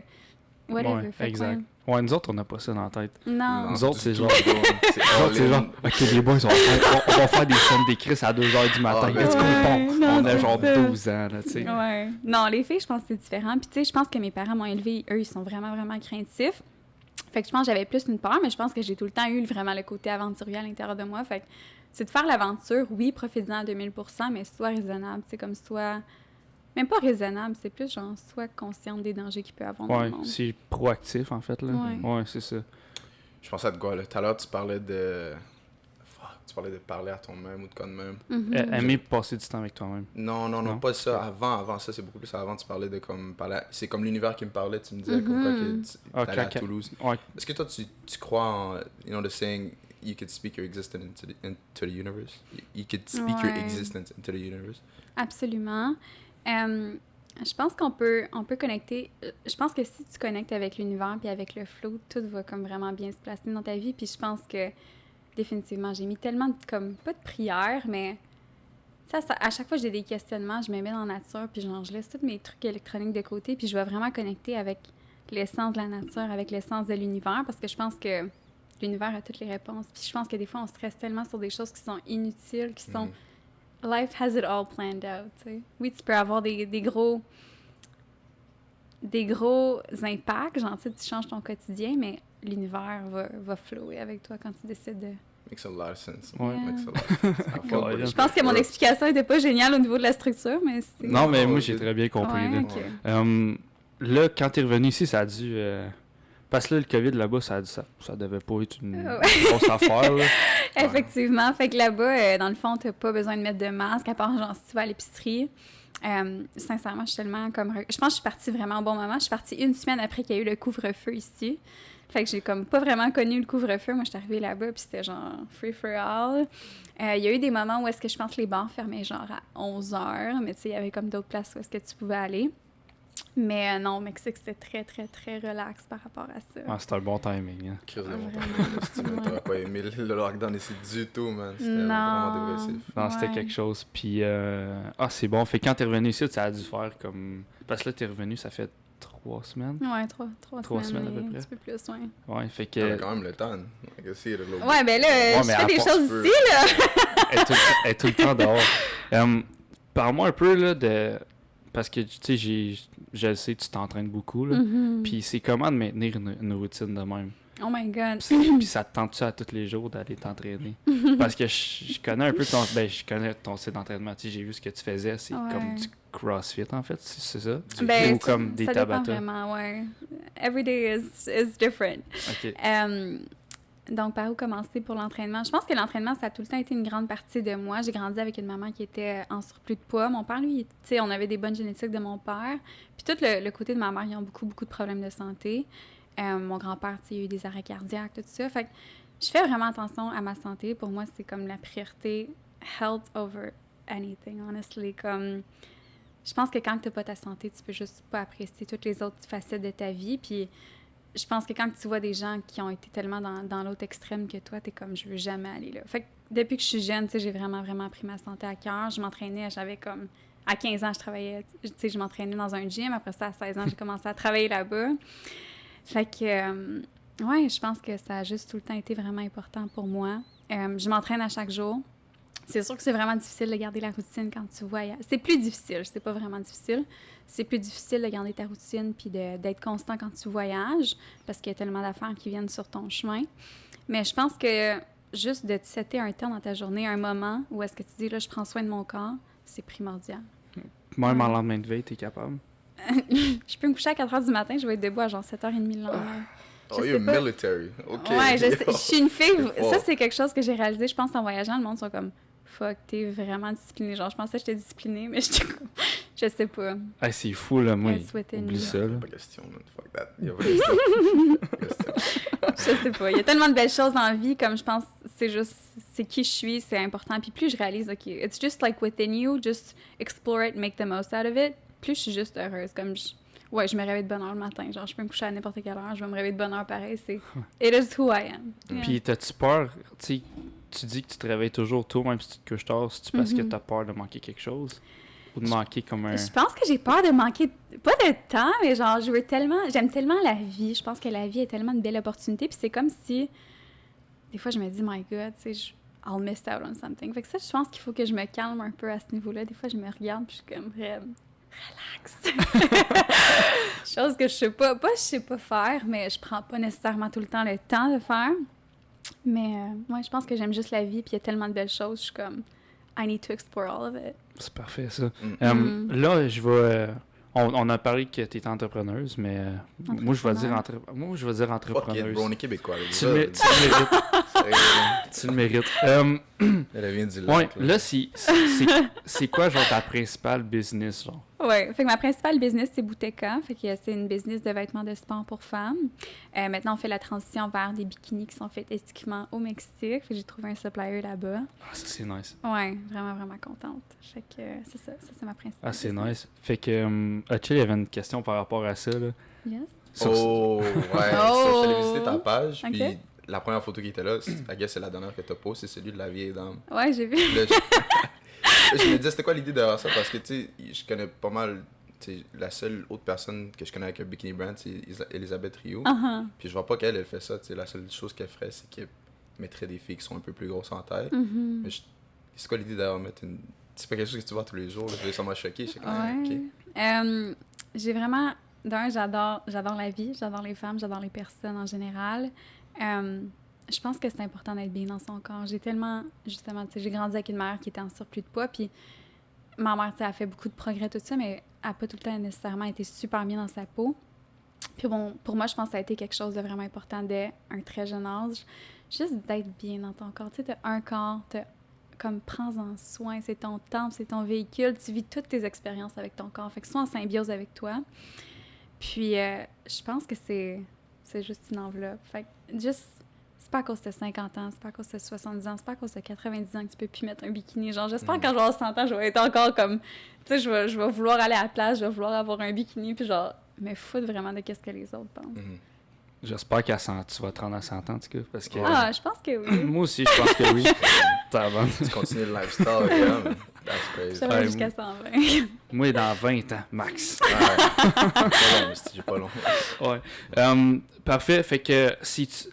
S2: whatever.
S1: Ouais,
S2: Fait que,
S1: exact.
S2: ouais.
S1: Ouais, nous autres, on n'a pas ça dans la tête.
S2: Non.
S1: Nous autres, c'est
S3: du
S1: genre-
S3: tout, bro. C'est
S1: Nous autres, c'est
S3: all
S1: genre,
S3: in.
S1: OK, les boys, on va faire des scènes d'écrit à 2h du matin.
S3: Ah, ben,
S1: Let's go,
S2: ouais,
S1: bon.
S2: non,
S1: On a
S2: c'est
S1: genre
S2: ça.
S1: 12 ans, là, tu sais.
S2: Ouais. Non, les filles, je pense que c'est différent. Puis, tu sais, je pense que mes parents m'ont élevée, eux, ils sont vraiment, vraiment craintifs. Fait que je pense que j'avais plus une peur, mais je pense que j'ai tout le temps eu vraiment le côté aventurier à l'intérieur de moi. Fait que c'est de faire l'aventure, oui, profite-en à 2000%, mais sois raisonnable. Tu sais, comme soit. Même pas raisonnable, c'est plus genre, sois consciente des dangers qu'il peut avoir dans
S1: Ouais,
S2: le monde.
S1: c'est proactif, en fait, là.
S2: Ouais.
S1: Ouais, c'est ça.
S3: Je pensais à de quoi, là. Tout à l'heure, tu parlais de... Fuck, tu parlais de parler à ton même ou de quoi de même.
S2: Mhm.
S1: Aimer passer du temps avec toi-même.
S3: Non,
S1: Non?
S3: pas ça. Avant ça, c'est beaucoup plus avant. Tu parlais de comme... C'est comme l'univers qui me parlait. Tu me disais comme quoi que tu allais à
S1: Ok.
S3: Toulouse.
S1: Ouais.
S3: Est-ce que toi, tu crois en... You know, the saying, you could speak your existence into the universe? You could speak your
S2: Ouais.
S3: existence into the universe?
S2: Absolument. Je pense qu'on peut connecter. Je pense que si tu connectes avec l'univers puis avec le flow, tout va comme vraiment bien se placer dans ta vie. Puis je pense que définitivement, j'ai mis tellement de, comme pas de prières, mais ça, à chaque fois que j'ai des questionnements, je me mets dans la nature puis genre je laisse tous mes trucs électroniques de côté puis je vais vraiment connecter avec l'essence de la nature, avec l'essence de l'univers parce que je pense que l'univers a toutes les réponses. Puis je pense que des fois on stresse tellement sur des choses qui sont inutiles, qui sont life has it all planned out, tu sais. Oui, tu peux avoir des gros impacts, genre, tu sais, tu changes ton quotidien, mais l'univers va flower avec toi quand tu décides de...
S3: Makes a lot of sense.
S1: Ouais.
S3: Makes a lot of sense. I fuck with it.
S2: Je pense que mon explication n'était pas géniale au niveau de la structure, mais c'est...
S1: Non, mais
S3: Ouais,
S1: moi,
S3: ouais,
S1: j'ai
S3: c'est-
S1: très bien compris, là.
S2: Ouais, ok.
S1: Là, quand t'es revenu ici, ça a dû... Parce que là, le COVID, là-bas, ça devait pas être une grosse affaire, là.
S2: Effectivement. Fait que là-bas, dans le fond, t'as pas besoin de mettre de masque, à part genre si tu vas à l'épicerie. Sincèrement, je suis tellement comme... Je pense que je suis partie vraiment au bon moment. Je suis partie une semaine après qu'il y a eu le couvre-feu ici. Fait que j'ai comme pas vraiment connu le couvre-feu. Moi, je suis arrivée là-bas, puis c'était genre free for all. Il y a eu des moments où est-ce que je pense que les bars fermaient genre à 11h, mais tu sais, il y avait comme d'autres places où est-ce que tu pouvais aller. Mais non, au Mexique, c'était très, très, très relax par rapport à ça.
S1: Ah, c'était un bon timing, hein.
S3: Chris de mon
S2: Vraiment.
S3: temps, si tu t'aurais pas aimé le lockdown ici du tout, man. C'était
S2: Non.
S3: vraiment dépressif.
S1: Non, c'était
S2: Ouais.
S1: quelque chose. Puis, c'est bon. Fait que quand t'es revenu ici, ça a dû faire comme... Parce que là, t'es revenu, ça fait 3 semaines.
S2: Ouais, trois
S1: semaines à peu
S2: et
S1: près.
S2: Un petit peu plus, ouais.
S1: Ouais, fait que...
S3: T'avais quand même le temps. I can see it a little bit.
S2: Ouais, ben là,
S1: Ouais,
S2: je
S1: mais
S2: fais
S1: à
S2: des
S1: force,
S2: choses
S3: tu peux-
S2: ici, là!
S1: Elle est tout le temps dehors. Parle-moi un peu, là, de... Parce que, tu sais, je le sais, tu t'entraînes beaucoup, là.
S2: Mhm.
S1: Puis c'est comment de maintenir une routine de même?
S2: Oh my God!
S1: Puis ça te tente-tu à tous les jours d'aller t'entraîner? Parce que je connais un peu ton... Ben, je connais ton site d'entraînement. Tu sais, j'ai vu ce que tu faisais. C'est
S2: Ouais.
S1: comme du CrossFit, en fait. C'est ça?
S2: Ben,
S1: Ou comme des
S2: ça dépend
S1: Tabata?
S2: vraiment, ouais. Every day is different.
S1: OK.
S2: Donc, par où commencer pour l'entraînement? Je pense que l'entraînement, ça a tout le temps été une grande partie de moi. J'ai grandi avec une maman qui était en surplus de poids. Mon père, lui, tu sais, on avait des bonnes génétiques de mon père. Puis tout le côté de ma mère, ils ont beaucoup, beaucoup de problèmes de santé. Mon grand-père, tu sais, il a eu des arrêts cardiaques, tout ça. Fait que je fais vraiment attention à ma santé. Pour moi, c'est comme la priorité. Health over anything, honestly. Comme... Je pense que quand tu n'as pas ta santé, tu peux juste pas apprécier toutes les autres facettes de ta vie. Puis je pense que quand tu vois des gens qui ont été tellement dans l'autre extrême que toi, t'es comme, je veux jamais aller là. Fait que depuis que je suis jeune, tu sais, j'ai vraiment, vraiment pris ma santé à cœur. Je m'entraînais, j'avais comme... À 15 ans, je travaillais, tu sais, je m'entraînais dans un gym. Après ça, à 16 ans, j'ai commencé à travailler là-bas. Fait que, ouais, je pense que ça a juste tout le temps été vraiment important pour moi. Je m'entraîne à chaque jour. C'est sûr que c'est vraiment difficile de garder la routine quand tu voyages. C'est plus difficile, c'est pas vraiment difficile. C'est plus difficile de garder ta routine puis d'être constant quand tu voyages parce qu'il y a tellement d'affaires qui viennent sur ton chemin. Mais je pense que juste de te setter un temps dans ta journée, un moment où est-ce que tu dis, là, je prends soin de mon corps, c'est primordial.
S1: Même en lendemain de veille, t'es capable?
S2: Je peux me coucher à 4 h du matin, je vais être debout à genre 7h30 le lendemain.
S3: Oh, you're military. OK.
S2: Ouais, je suis une fille.
S3: C'est fort.
S2: Ça, c'est quelque chose que j'ai réalisé, je pense, en voyageant. Le monde sont comme, fuck, t'es vraiment disciplinée. Genre, je pensais que j'étais disciplinée, mais je sais pas.
S1: Ah, c'est fou, là, moi.
S2: It's within
S1: Oublie
S2: you.
S1: ça, là.
S3: Pas question, man. Fuck that. Y a pas question.
S2: Je sais pas. Il y a tellement de belles choses dans la vie, comme je pense, c'est juste, c'est qui je suis, c'est important. Puis plus je réalise, OK, it's just like within you, just explore it, make the most out of it. Plus je suis juste heureuse. Comme je me réveille de bonne heure le matin. Genre, je peux me coucher à n'importe quelle heure, je vais me réveiller de bonne heure pareil. C'est it is who I am. Yeah.
S1: Puis t'as-tu peur, tu sais, tu dis que tu te réveilles toujours tôt, même si tu te couches tard, c'est-tu parce que
S2: Mhm.
S1: t'as peur de manquer quelque chose? Ou de manquer comme un...
S2: Je pense que j'ai peur de manquer, pas de temps, mais genre, j'aime tellement la vie. Je pense que la vie est tellement une belle opportunité. Puis c'est comme si, des fois, je me dis, my God, tu sais, I'll miss out on something. Fait que ça, je pense qu'il faut que je me calme un peu à ce niveau-là. Des fois, je me regarde, puis je suis comme, relax. Chose que je sais pas faire, mais je prends pas nécessairement tout le temps le temps de faire. Mais moi, je pense que j'aime juste la vie, puis il y a tellement de belles choses. Je suis comme, I need to explore all of it.
S1: C'est parfait, ça. Là, je vais... on a parlé que tu étais entrepreneuse, mais moi, je vais dire entrepreneuse.
S3: Fuck it, bro, on est québécois.
S1: Tu le mérites. Tu le mérites.
S3: Elle vient du
S1: Ouais,
S3: lac.
S1: là, c'est quoi, genre, ta principale business, genre?
S2: Ouais, fait que ma principale business, c'est Bouteka. Fait que c'est une business de vêtements de sport pour femmes. Maintenant, on fait la transition vers des bikinis qui sont faits esthétiquement au Mexique. Fait que j'ai trouvé un supplier là-bas.
S1: Ah, ça, c'est nice.
S2: Ouais, vraiment, vraiment contente. Fait que c'est ça. Ça, c'est ma principale
S1: Ah, c'est
S2: business.
S1: nice. Fait que, Achille, il y avait une question par rapport à ça, là.
S2: Yes.
S3: Oh, ouais. Ça, je t'allais visiter ta page,
S2: Ok.
S3: puis la première photo qui était là, I guess c'est la dernière que t'as postée, c'est celui de la vieille dame.
S2: Ouais, j'ai vu.
S3: Là, je me disais, c'était quoi l'idée derrière ça? Parce que, tu sais, je connais pas mal, tu sais, la seule autre personne que je connais avec un bikini brand, c'est Elisabeth Rio.
S2: Uh-huh.
S3: Puis je vois pas qu'elle fait ça, tu sais, la seule chose qu'elle ferait, c'est qu'elle mettrait des filles qui sont un peu plus grosses en taille.
S2: Mhm.
S3: Mais c'est quoi l'idée derrière mettre une... C'est pas quelque chose que tu vois tous les jours, là. Ça m'a choqué, je sais quand même,
S2: Ouais. J'ai vraiment... j'adore la vie, j'adore les femmes, j'adore les personnes en général. Je pense que c'est important d'être bien dans son corps. J'ai tellement... Justement, tu sais, j'ai grandi avec une mère qui était en surplus de poids, puis ma mère, tu sais, a fait beaucoup de progrès, tout ça, mais elle n'a pas tout le temps nécessairement été super bien dans sa peau. Puis bon, pour moi, je pense que ça a été quelque chose de vraiment important dès un très jeune âge. Juste d'être bien dans ton corps. Tu sais, t'as un corps, comme prends-en soin, c'est ton temple, c'est ton véhicule, tu vis toutes tes expériences avec ton corps, fait que sois en symbiose avec toi. Puis je pense que c'est juste une enveloppe. Fait que juste, c'est pas à cause de 50 ans, c'est pas à cause de 70 ans, c'est pas à cause de 90 ans que tu peux plus mettre un bikini. Genre, j'espère que quand je vais avoir 100 ans, je vais être encore comme, tu sais, je vais vouloir aller à la plage, je vais vouloir avoir un bikini, puis genre, me foutre vraiment de qu'est-ce que les autres pensent.
S1: J'espère qu'à 100, tu vas te rendre à 100 ans, en tout cas, parce que...
S2: Ah, je pense que oui.
S1: Moi aussi, je pense que oui. Ça va.
S3: Tu continues le lifestyle, yeah, man. That's crazy.
S2: Ça va jusqu'à 120.
S1: Moi, dans 20 ans, max.
S3: Ouais. Pas long, j'ai pas long.
S1: Ouais. Parfait. Fait que, c'est-tu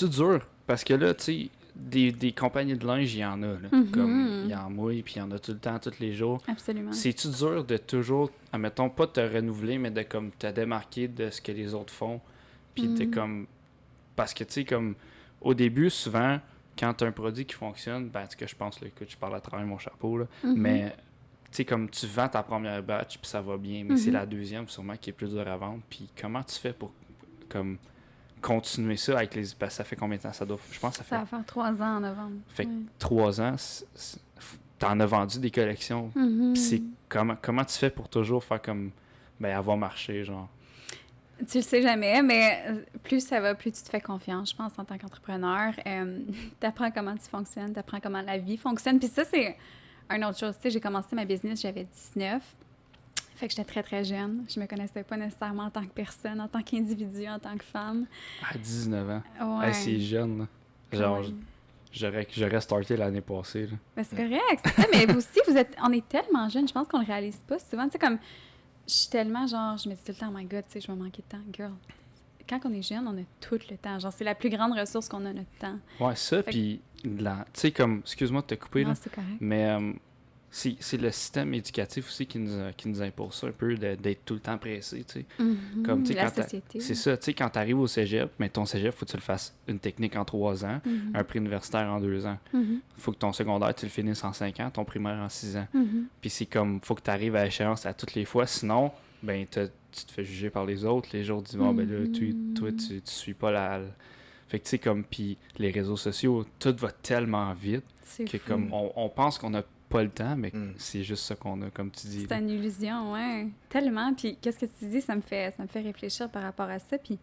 S1: dur? Parce que là, tu sais, des compagnies de linge, il y en a, là. Comme, il y en mouille, puis il y en a tout le temps, tous les jours.
S2: Absolument.
S1: C'est-tu dur de toujours, admettons, pas te renouveler, mais de comme te démarquer de ce que les autres font? Puis t'es comme... Parce que, tu sais, comme, au début, souvent, quand t'as un produit qui fonctionne, ben, ce que je pense, là, écoute, je parle à travers mon chapeau, là, mais, tu sais, comme, tu vends ta première batch, puis ça va bien, mais c'est la deuxième, sûrement, qui est plus dur à vendre. Puis comment tu fais pour, comme, continuer ça avec les... Parce que ça fait combien de temps? Ça doit... Je pense que
S2: Ça va faire 3 ans en novembre.
S1: Fait que 3 ans, t'en as vendu des collections. Puis c'est comment tu fais pour toujours faire comme, ben, avoir marché, genre?
S2: Tu le sais jamais, mais plus ça va, plus tu te fais confiance, je pense, en tant qu'entrepreneur. T'apprends comment tu fonctionnes, t'apprends comment la vie fonctionne. Puis ça, c'est une autre chose. Tu sais, j'ai commencé ma business, j'avais 19. Fait que j'étais très, très jeune. Je me connaissais pas nécessairement en tant que personne, en tant qu'individu, en tant que femme.
S1: À 19 ans.
S2: Ouais.
S1: Hey, c'est jeune, là. Genre,
S2: Ouais.
S1: j'aurais starté l'année passée, là.
S2: Ben, c'est correct, c'est ça, mais vous aussi, on est tellement jeunes, je pense qu'on le réalise pas souvent. Tu sais, comme, je suis tellement, genre, je me dis tout le temps, oh my God, tu sais, je vais manquer de temps. Girl, quand on est jeune, on a tout le temps. Genre, c'est la plus grande ressource qu'on a, notre temps.
S1: Ouais, ça,
S2: Fait
S1: puis, tu sais, comme, excuse-moi de te couper,
S2: Non,
S1: là,
S2: c'est correct.
S1: mais c'est le système éducatif aussi qui nous impose ça un peu, d'être tout le temps pressé, tu sais. Comme, tu sais,
S2: La
S1: quand
S2: société.
S1: c'est ça, tu sais, quand t'arrives au cégep, mais ton cégep, faut que tu le fasses une technique en 3 ans, un prix universitaire en 2 ans. Faut que ton secondaire, tu le finisses en 5 ans, ton primaire en 6 ans. Puis c'est comme, faut que tu arrives à échéance à toutes les fois, sinon, ben, tu te fais juger par les autres. Les gens disent, bon, ben là, toi, tu suis pas la... Fait que, tu sais, comme, puis les réseaux sociaux, tout va tellement vite
S2: C'est
S1: que,
S2: fou.
S1: comme, on pense qu'on a pas le temps, mais c'est juste ça qu'on a, comme tu dis.
S2: C'est une illusion, ouais. Tellement. Puis qu'est-ce que tu dis, ça me fait réfléchir par rapport à ça. Puis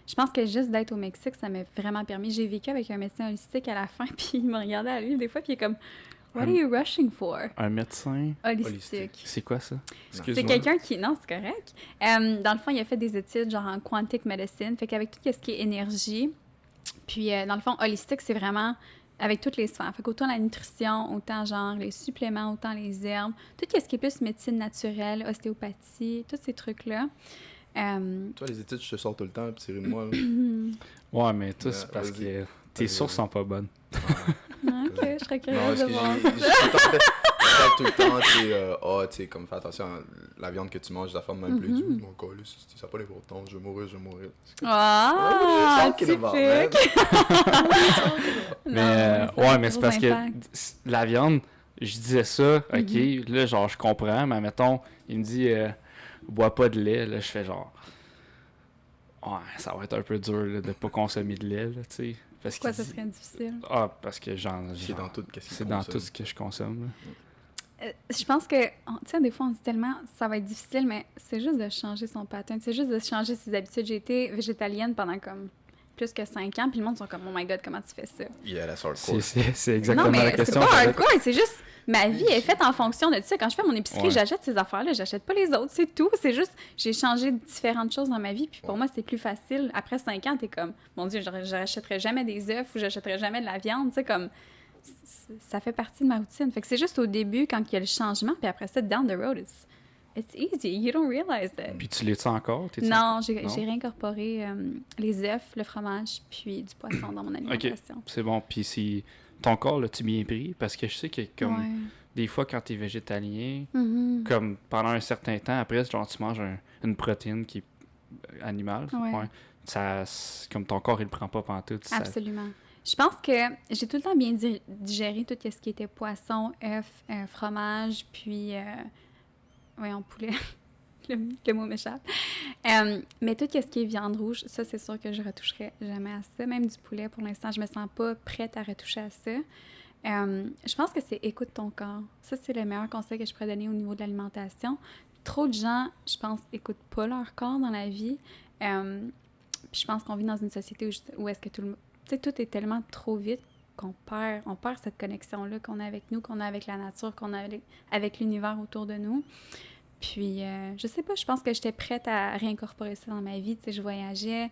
S2: je pense que juste d'être au Mexique, ça m'a vraiment permis. J'ai vécu avec un médecin holistique à la fin, puis il me regardait à lui des fois, puis il est comme, What are you rushing for?
S1: Un médecin
S2: Holistique.
S1: C'est quoi ça?
S2: C'est quelqu'un qui... Non, c'est correct. Dans le fond, il a fait des études genre en quantic medicine, fait qu'avec tout ce qui est énergie, puis dans le fond, holistique, c'est vraiment avec toutes les sphères. Fait qu'autant la nutrition, autant genre les suppléments, autant les herbes, tout ce qui est plus médecine naturelle, ostéopathie, tous ces trucs-là.
S3: Toi, les études, je te sors tout le temps, puis c'est moi.
S1: Ouais, mais toi, c'est parce que tes sources sont pas bonnes.
S2: Ok, je serais
S3: Non,
S2: curieuse de voir ça.
S3: je parle tout le temps, tu sais, comme fais attention à la viande que tu manges, des affaires de même plus. Mon gars, ça n'a pas d'importance, je vais mourir.
S2: Ah,
S3: typique!
S1: Mais, ouais, mais c'est parce que la viande, je disais ça, ok, là, genre, je comprends, mais mettons, il me dit, bois pas de lait, là, je fais genre, ouais, ça va être un peu dur, là, de pas consommer de lait, là, tu sais.
S2: Pourquoi ça serait difficile?
S1: Ah, parce que
S3: C'est dans tout
S1: ce que je consomme, là.
S2: Je pense que, tu sais, des fois, on dit tellement ça va être difficile, mais c'est juste de changer son pattern. C'est juste de changer ses habitudes. J'ai été végétalienne pendant comme plus que 5 ans, puis le monde sont comme, oh my god, comment tu fais ça?
S3: Yeah, that's hardcore.
S1: C'est exactement la question.
S2: Non, mais c'est pas hardcore, c'est juste, ma vie est faite en fonction de ça. Quand je fais mon épicerie, j'achète ces affaires-là, j'achète pas les autres, c'est tout. C'est juste, j'ai changé différentes choses dans ma vie, puis pour moi, c'est plus facile. Après 5 ans, t'es comme, mon Dieu, j'achèterai jamais des œufs ou j'achèterai jamais de la viande, tu sais, comme... Ça fait partie de ma routine. Fait que c'est juste au début, quand il y a le changement, puis après ça, down the road, it's easy. You don't realize that.
S1: Puis tu l'es-tu encore?
S2: Non, j'ai réincorporé les œufs, le fromage, puis du poisson dans mon alimentation.
S1: OK, c'est bon. Puis si ton corps, l'as-tu bien pris? Parce que je sais que comme des fois, quand t'es végétalien, comme pendant un certain temps, après, genre tu manges une protéine qui est animale, ça, comme ton corps, il le prend pas pantoute.
S2: Absolument. Je pense que j'ai tout le temps bien digéré tout ce qui était poisson, œufs, fromage, puis... poulet. le mot m'échappe. Mais tout ce qui est viande rouge, ça, c'est sûr que je retoucherai jamais à ça. Même du poulet, pour l'instant, je me sens pas prête à retoucher à ça. Je pense que c'est écoute ton corps. Ça, c'est le meilleur conseil que je pourrais donner au niveau de l'alimentation. Trop de gens, je pense, écoutent pas leur corps dans la vie. Puis je pense qu'on vit dans une société où est-ce que tout est tellement trop vite qu'on perd cette connexion-là qu'on a avec nous, qu'on a avec la nature, qu'on a avec l'univers autour de nous. Puis, je sais pas, je pense que j'étais prête à réincorporer ça dans ma vie. Tu sais, je voyageais,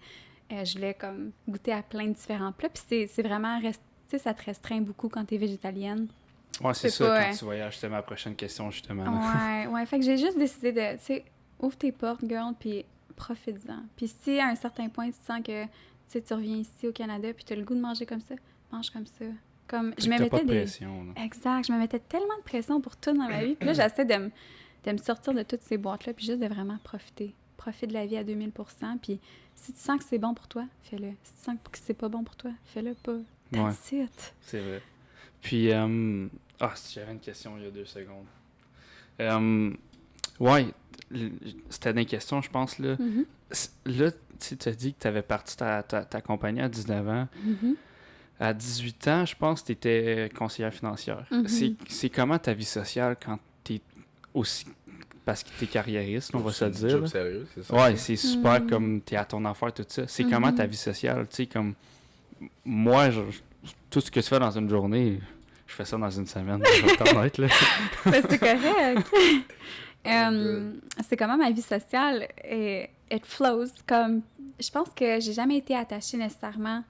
S2: je voulais comme goûter à plein de différents plats. Puis c'est vraiment, tu sais, ça te restreint beaucoup quand t'es végétalienne.
S1: Ouais, c'est ça, quand tu voyages, c'était ma prochaine question, justement.
S2: Ouais, fait que j'ai juste décidé de, tu sais, ouvre tes portes, girl, puis profite-en. Puis si à un certain point, tu sens que tu reviens ici au Canada puis tu as le goût de manger comme ça, mange comme ça. Comme je me mettais
S1: pas de pression, là.
S2: Exact, je me mettais tellement de pression pour tout dans ma vie. Puis là, j'essaie de me sortir de toutes ces boîtes-là puis juste de vraiment profiter. Profite de la vie à 2000%. Puis si tu sens que c'est bon pour toi, fais-le. Si tu sens que c'est pas bon pour toi, fais-le pas. That's it.
S1: C'est vrai. Puis, j'avais une question il y a 2 secondes. C'était une question, je pense, là. Là, tu as dit que tu avais parti ta compagnie à 19 ans. À 18 ans, je pense que tu étais conseillère financière. C'est comment ta vie sociale quand tu es aussi... Parce que tu es carriériste, on va se dire. C'est un job
S3: sérieux, c'est ça?
S1: Ouais, c'est super comme tu es à ton affaire, tout ça. C'est comment ta vie sociale? Tu sais, comme... Moi, tout ce que tu fais dans une journée, je fais ça dans une semaine. Je vais t'en être, là.
S2: C'est correct. C'est comment ma vie sociale it flows. Comme, je pense que j'ai jamais été attachée nécessairement.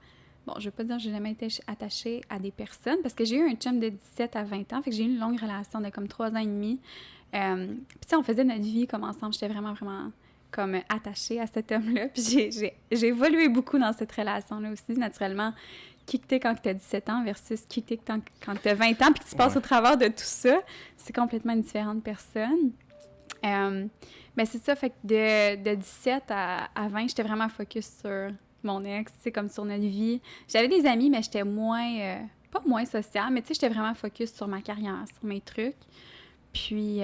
S2: Bon, je veux pas dire que j'ai jamais été attachée à des personnes parce que j'ai eu un chum de 17 à 20 ans, fait que j'ai eu une longue relation de comme 3 ans et demi. Puis tu sais, on faisait notre vie comme ensemble. J'étais vraiment, vraiment comme attachée à cet homme-là. Puis j'ai évolué beaucoup dans cette relation-là aussi, naturellement. Qui que t'es quand t'as 17 ans versus qui que t'es quand t'as 20 ans puis que tu passes au travers de tout ça, c'est complètement une différente personne. Mais c'est ça, fait que de 17 à 20, j'étais vraiment focus sur mon ex, tu sais, comme sur notre vie. J'avais des amis, mais j'étais moins, pas moins sociale, mais tu sais, j'étais vraiment focus sur ma carrière, sur mes trucs. Puis,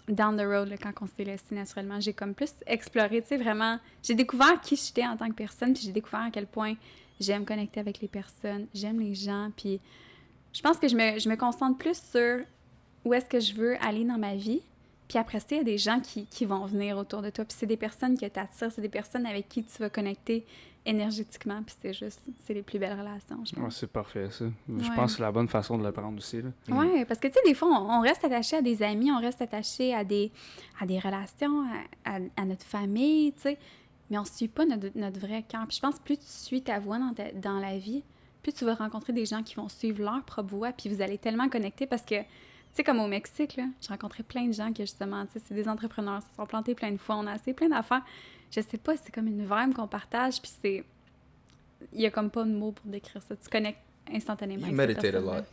S2: down the road, là, quand on s'est laissé naturellement, j'ai comme plus exploré, tu sais, vraiment, j'ai découvert qui j'étais en tant que personne, puis j'ai découvert à quel point j'aime connecter avec les personnes, j'aime les gens, puis je pense que je me concentre plus sur où est-ce que je veux aller dans ma vie. Puis après ça, il y a des gens qui vont venir autour de toi. Puis c'est des personnes que t'attires, c'est des personnes avec qui tu vas connecter énergétiquement. Puis c'est les plus belles relations, je pense.
S1: Ouais, c'est parfait, ça. Je pense que c'est la bonne façon de le prendre aussi, là.
S2: Oui, parce que, tu sais, des fois, on reste attaché à des amis, on reste attaché à des relations, à notre famille, tu sais. Mais on ne suit pas notre vrai cœur. Puis je pense que plus tu suis ta voix dans la vie, plus tu vas rencontrer des gens qui vont suivre leur propre voie, puis vous allez tellement connecter parce que, tu sais, comme au Mexique, là, j'ai rencontré plein de gens qui, justement, tu sais, c'est des entrepreneurs, se sont plantés plein de fois, on a assez plein d'affaires. Je sais pas, c'est comme une vibe qu'on partage, puis c'est... Il y a comme pas de mots pour décrire ça. Tu connectes instantanément
S3: You
S2: avec cette
S3: meditate a
S2: personne-là.
S3: lot.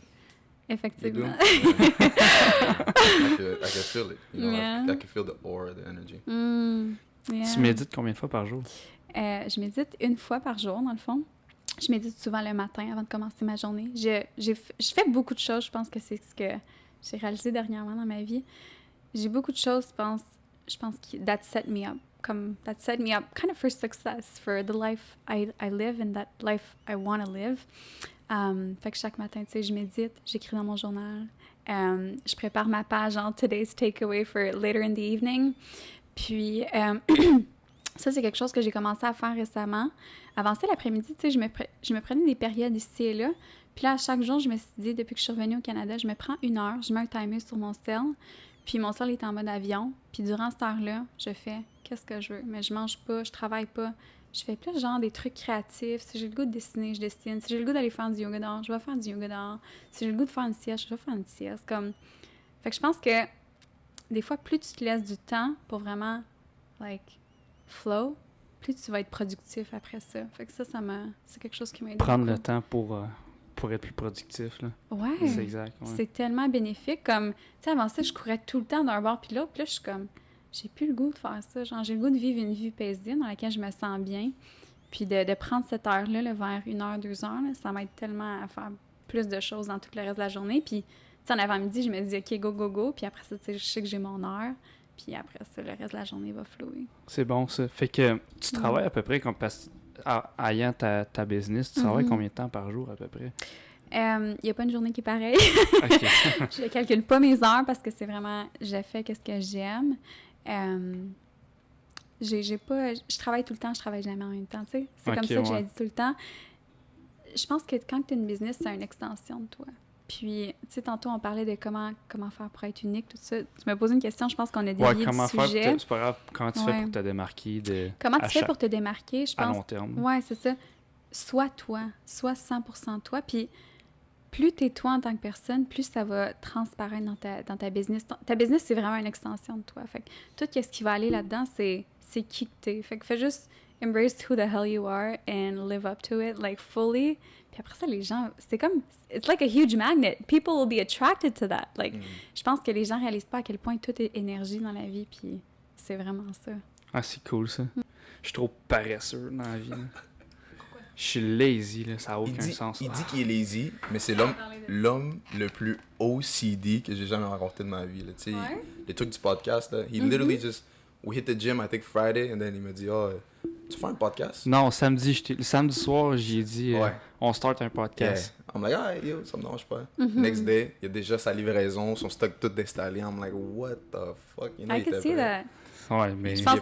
S2: Effectivement.
S3: You do? I can feel it. You know,
S2: Yeah.
S3: I can feel the aura, the energy.
S2: Yeah.
S1: Tu médites combien de fois par jour?
S2: Je médite une fois par jour, dans le fond. Je médite souvent le matin avant de commencer ma journée. Je fais beaucoup de choses. Je pense que c'est ce que j'ai réalisé dernièrement dans ma vie. J'ai beaucoup de choses, je pense that set me up. That set me up kind of for success, for the life I live and that life I want to live. Fait que chaque matin, tu sais, je médite, j'écris dans mon journal. Je prépare ma page en Today's Takeaway for later in the evening. Puis, ça, c'est quelque chose que j'ai commencé à faire récemment. Avant ça, l'après-midi, tu sais, je me prenais des périodes ici et là. Puis là, chaque jour, je me suis dit, depuis que je suis revenue au Canada, je me prends 1 heure, je mets un timer sur mon cell. Puis mon cell est en mode avion. Puis durant cette heure-là, je fais qu'est-ce que je veux. Mais je mange pas, je travaille pas. Je fais plus genre des trucs créatifs. Si j'ai le goût de dessiner, je dessine. Si j'ai le goût d'aller faire du yoga dehors, je vais faire du yoga dehors. Si j'ai le goût de faire une sieste, je vais faire une sieste. Fait que je pense que des fois, plus tu te laisses du temps pour vraiment, flow, plus tu vas être productif après ça. Fait que ça c'est quelque chose qui m'a aidé.
S1: Prendre
S2: beaucoup.
S1: le temps pour être plus productif, là.
S2: Ouais.
S1: C'est exact, ouais.
S2: C'est tellement bénéfique. Tu sais, avant ça, je courais tout le temps d'un bord puis l'autre. Puis là, je suis comme, j'ai plus le goût de faire ça. Genre, j'ai le goût de vivre une vie paisible dans laquelle je me sens bien. Puis de prendre cette heure-là, là, vers 1 heure, 2 heures, là, ça m'aide tellement à faire plus de choses dans tout le reste de la journée. Puis, tu sais, en avant-midi, je me dis, OK, go, go, go. Puis après ça, tu sais, je sais que j'ai mon heure. Puis après ça, le reste de la journée va flouer.
S1: C'est bon, ça. Fait que tu travailles à peu près comme ayant ta business, tu travailles combien de temps par jour à peu près?
S2: Il n'y a pas une journée qui est pareille.
S1: OK.
S2: Je ne calcule pas mes heures parce que c'est vraiment, je fais ce que j'aime. Je travaille tout le temps, je travaille jamais en même temps, tu sais. C'est comme ça que j'ai dit tout le temps. Je pense que quand tu as une business, c'est une extension de toi. Puis, tu sais, tantôt, on parlait de comment faire pour être unique, tout ça. Tu m'as posé une question, je pense qu'on a dévié du sujet.
S1: C'est pas grave, comment tu fais pour te démarquer
S2: Comment tu fais pour te démarquer, je pense.
S1: À long terme.
S2: Ouais, c'est ça. Sois toi, sois 100% toi, puis plus t'es toi en tant que personne, plus ça va transparaître dans ta business. Ta business, c'est vraiment une extension de toi. Fait que tout ce qui va aller là-dedans, c'est qui que t'es. Fait que fais juste embrace who the hell you are and live up to it, fully. Puis après ça, les gens, c'est comme, it's like a huge magnet. People will be attracted to that. Je pense que les gens réalisent pas à quel point tout est énergie dans la vie, puis c'est vraiment ça.
S1: Ah, c'est cool, ça. Je suis trop paresseux dans la vie, là. Je suis lazy, là, ça n'a aucun sens.
S3: Il dit qu'il est lazy, mais c'est l'homme le plus OCD que j'ai jamais rencontré de ma vie. Là. Tu sais, les trucs du podcast, là, he literally just... We hit the gym, I think Friday, and then il m'a dit, tu fais un podcast?
S1: Non, le samedi soir, j'ai dit, on start un podcast.
S3: Yeah. I'm like, yo, ça me dérange pas. Next day, il y a déjà sa livraison, son stock tout installé. I'm like, what the fuck? You know,
S2: I can see that.
S1: Ouais, mais...
S2: Je pense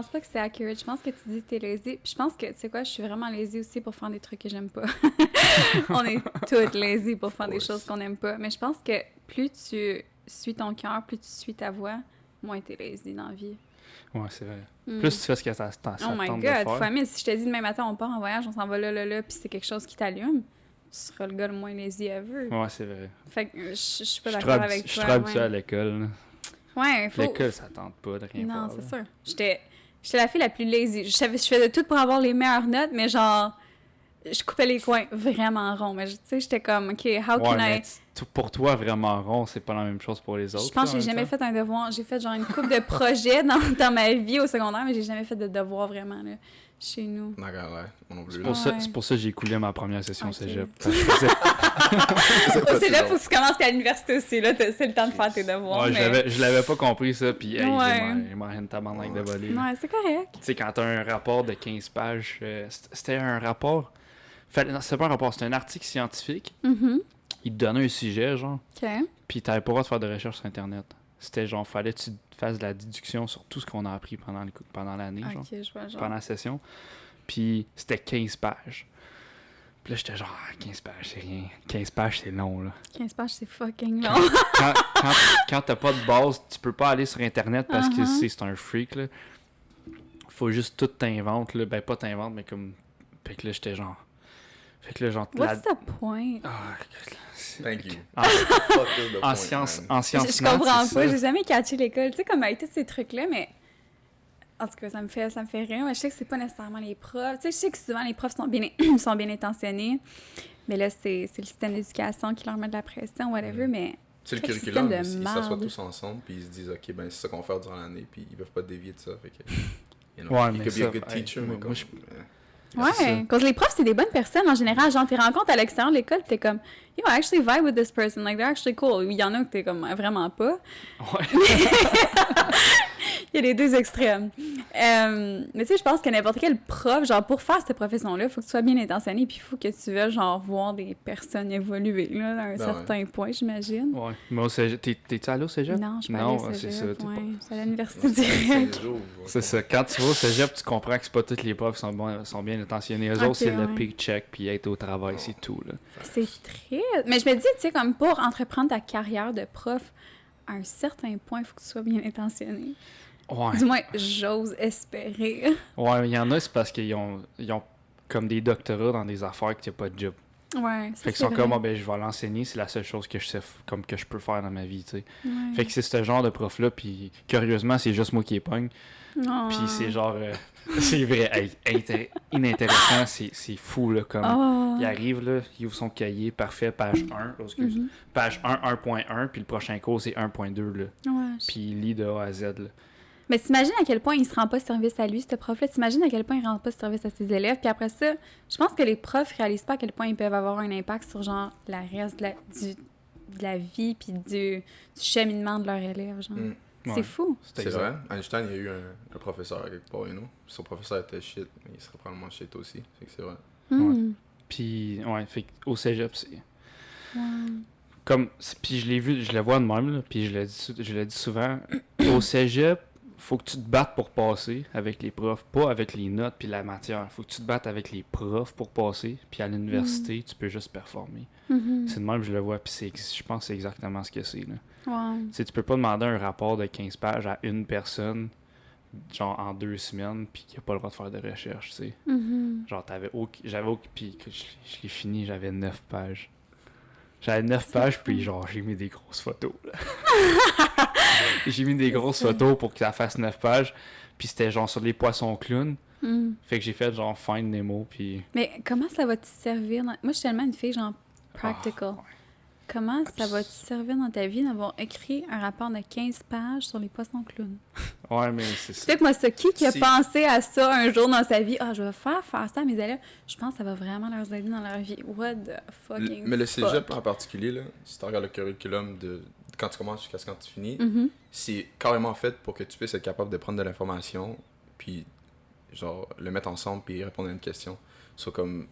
S2: pas que c'est accurate. Je pense que tu dis que t'es lazy. Puis je pense que, tu sais quoi, je suis vraiment lazy aussi pour faire des trucs que j'aime pas. On est toutes lazy pour faire des choses qu'on n'aime pas. Mais je pense que plus tu suis ton cœur, plus tu suis ta voix, moins t'es lazy dans la vie.
S1: Ouais, c'est vrai. Plus tu fais ce que ça tente de faire.
S2: Oh my God, fois mille. Si je te dis demain matin, on part en voyage, on s'en va là, puis c'est quelque chose qui t'allume, tu seras le gars le moins lazy ever.
S1: Ouais, c'est vrai.
S2: Fait que je suis pas d'accord avec toi.
S1: Je suis trop habitué à l'école, là.
S2: Ouais,
S1: l'école, ça tente pas de rien faire.
S2: Non, c'est sûr. J'étais la fille la plus lazy. Je faisais tout pour avoir les meilleures notes, mais genre, je coupais les coins vraiment ronds. Mais tu sais, j'étais comme, OK, how can I...
S1: Pour toi, vraiment rond, c'est pas la même chose pour les autres.
S2: Je pense que j'ai jamais fait un devoir. J'ai fait genre une couple de projets dans ma vie au secondaire, mais j'ai jamais fait de devoir vraiment, là, chez nous.
S1: C'est pour ça que j'ai coulé ma première session cégep.
S2: C'est là, faut que tu commences à l'université aussi, là, c'est le temps de faire tes devoirs.
S1: Ouais,
S2: mais...
S1: je l'avais pas compris, ça, puis il m'a rien de tabarnak de voler.
S2: Ouais, c'est correct.
S1: Tu sais, quand t'as un rapport de 15 pages, c'était un rapport... Non, c'était pas un rapport, c'était un article scientifique. Il te donnait un sujet, genre.
S2: OK.
S1: Puis t'avais pas le droit de faire de recherche sur Internet. C'était genre, fallait que tu fasses de la déduction sur tout ce qu'on a appris pendant l'année, genre.
S2: OK, je vois, genre.
S1: Pendant la session. Puis c'était 15 pages. Puis là, j'étais genre, 15 pages, c'est rien. 15 pages, c'est long, là.
S2: 15 pages, c'est fucking long.
S1: Quand t'as pas de base, tu peux pas aller sur Internet parce que c'est un freak, là. Faut juste tout t'inventer, là. Ben, pas t'inventer, mais comme... Fait que là, j'étais genre... Fait que là, genre...
S2: What's the point?
S1: Ah, écoute, là,
S3: Thank you.
S1: En,
S3: Fuck is the
S1: en
S3: point,
S1: sciences
S3: man.
S2: Je
S1: maths,
S2: comprends
S1: c'est
S2: pas,
S1: ça.
S2: j'ai jamais catché l'école. Tu sais, comme avec tous ces trucs-là, mais... En tout cas, ça me fait rire. Mais je sais que c'est pas nécessairement les profs. Tu sais, je sais que souvent les profs sont bien, sont bien intentionnés. Mais là, c'est le système d'éducation qui leur met de la pression, whatever, mais...
S3: C'est le
S2: Quel
S3: curriculum,
S2: système de
S3: ils s'assoient
S2: marde.
S3: tous ensemble, puis ils se disent, OK, ben c'est ça qu'on va faire durant l'année, puis ils peuvent pas dévier de ça. Fait que, you know,
S1: Ouais,
S3: he
S1: mais
S3: could be a
S1: ça,
S3: good
S1: hey,
S3: teacher,
S1: moi,
S3: mais comme...
S1: je-
S2: Ouais,
S1: C'est
S2: parce que les profs, c'est des bonnes personnes en général. Genre, t'es rencontres à l'extérieur de l'école, pis t'es comme, yo, I actually vibe with this person, like, they're actually cool. Il y en a que t'es comme, vraiment pas.
S1: Ouais.
S2: Il y a les deux extrêmes. Mais tu sais, je pense que n'importe quel prof, genre, pour faire cette profession-là, il faut que tu sois bien intentionné, puis il faut que tu veuilles, genre, voir des personnes évoluer, là, à un
S3: Ben
S2: certain point, j'imagine.
S1: Ouais. Mais au cégep, t'es-tu allé au cégep?
S2: Non, je suis pas
S1: Non,
S2: allée au
S1: c'est
S2: cégep,
S1: ça, t'es
S2: ouais.
S1: pas-
S2: Je suis à l'université
S3: C'est
S2: directe.
S3: 5 jours.
S1: C'est ça. Quand tu vas au cégep, tu comprends que c'est pas tous les profs qui sont bien intentionnés. Eux
S2: Ok,
S1: autres, c'est le
S2: ouais.
S1: paycheck puis être au travail, c'est tout, là.
S2: C'est très... Mais je me dis, tu sais, comme pour entreprendre ta carrière de prof, à un certain point, il faut que tu sois bien intentionné.
S1: Ouais.
S2: Du moins, j'ose espérer.
S1: Ouais, il y en a, c'est parce qu'ils ont comme des doctorats dans des affaires que t'as pas de job.
S2: Ouais, ça,
S1: Fait qu'ils
S2: c'est
S1: sont comme,
S2: vrai.
S1: ah, ben, je vais l'enseigner, c'est la seule chose que je sais, comme que je peux faire dans ma vie, tu sais.
S2: Ouais.
S1: Fait que c'est ce genre de prof-là, puis curieusement, c'est juste moi qui les pogne.
S2: Oh.
S1: Puis c'est genre, c'est vrai, hey, inintéressant, c'est fou, là, comme...
S2: Oh.
S1: Il arrive, là, il ouvre son cahier, parfait, page 1, excuse,
S2: Mhm.
S1: page 1, 1.1, puis le prochain cours, c'est 1.2, là.
S2: Ouais.
S1: Puis il lit de A à Z, là.
S2: Mais t'imagines à quel point il se rend pas service à lui, ce prof-là. T'imagines à quel point il rend pas service à ses élèves. Puis après ça, je pense que les profs réalisent pas à quel point ils peuvent avoir un impact sur, genre, la reste de la vie puis du cheminement de leurs élèves, genre.
S3: Mm.
S2: C'est
S1: Ouais.
S2: fou.
S3: C'est
S1: exact.
S3: vrai. Einstein, il y a eu un professeur à quelque part, you know. Son professeur était shit, mais il serait probablement shit aussi. Fait que c'est vrai.
S2: Hmm.
S1: Puis, ouais, fait au cégep, c'est...
S2: Ouais.
S1: Comme, puis je l'ai vu, je le vois de même, là, puis je le dis souvent, au cégep, faut que tu te battes pour passer avec les profs, pas avec les notes puis la matière. Faut que tu te battes avec les profs pour passer, puis à l'université, tu peux juste performer.
S2: Mhm.
S1: C'est de même que je le vois, puis je pense que c'est exactement ce que c'est, là.
S2: Ouais.
S1: Tu sais, tu peux pas demander un rapport de 15 pages à une personne, genre en 2 semaines, puis qui a pas le droit de faire de recherche, tu sais.
S2: Mhm.
S1: Genre, puis que je l'ai fini, j'avais 9 pages. J'avais 9 pages, puis genre, j'ai mis des grosses photos, là. J'ai mis des grosses photos pour que ça fasse 9 pages, puis c'était genre sur les poissons clowns.
S2: Mhm.
S1: Fait que j'ai fait genre Find Nemo, puis...
S2: Mais comment ça va te servir Moi, je suis tellement une fille, genre, practical.
S1: Ah, ouais.
S2: Comment ça va te servir dans ta vie d'avoir écrit un rapport de 15 pages sur les poissons clowns?
S1: Ouais, mais c'est ça.
S2: Peut-être moi, ça, qui a
S3: Si-
S2: pensé à ça un jour dans sa vie? Ah, je vais faire ça à mes élèves. Je pense que ça va vraiment leur aider dans leur vie. What the fucking
S3: Mais le
S2: fuck?
S3: cégep en particulier, là, si tu regardes le curriculum de quand tu commences jusqu'à quand tu finis,
S2: Mhm.
S3: c'est carrément fait pour que tu puisses être capable de prendre de l'information, puis genre le mettre ensemble, puis répondre à une question. C'est comme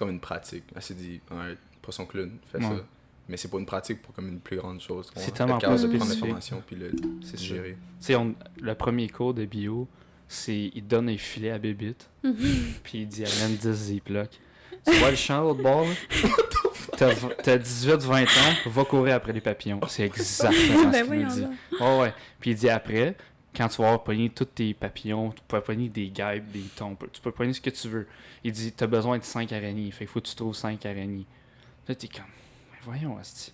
S3: une pratique. Elle s'est dit, ouais, poisson clown, fais
S1: Ouais.
S3: ça. Mais c'est pas une pratique pour comme une plus grande chose.
S1: C'est
S3: Être
S1: tellement
S3: capable
S1: pas
S3: de prendre
S1: spécifique.
S3: l'information, puis
S1: C'est
S3: le
S1: ça.
S3: gérer.
S1: Tu sais, le premier cours de bio, c'est il te donne un filet à bébite,
S2: Mhm.
S1: puis il dit amène 10 ziplocs. Tu vois le champ l'autre bord, là? T'as 18-20 ans, va courir après les papillons. C'est exactement ce
S2: Ben
S1: qu'il
S2: voyons
S1: nous dit.
S2: donc.
S1: Ouais. Puis il dit après, quand tu vas avoir pogné tous tes papillons, tu peux pogner des guêpes, des thons, tu peux pogner ce que tu veux. Il dit, t'as besoin de 5 araignées, fait qu'il faut que tu trouves 5 araignées. Là, t'es comme, mais voyons, asti.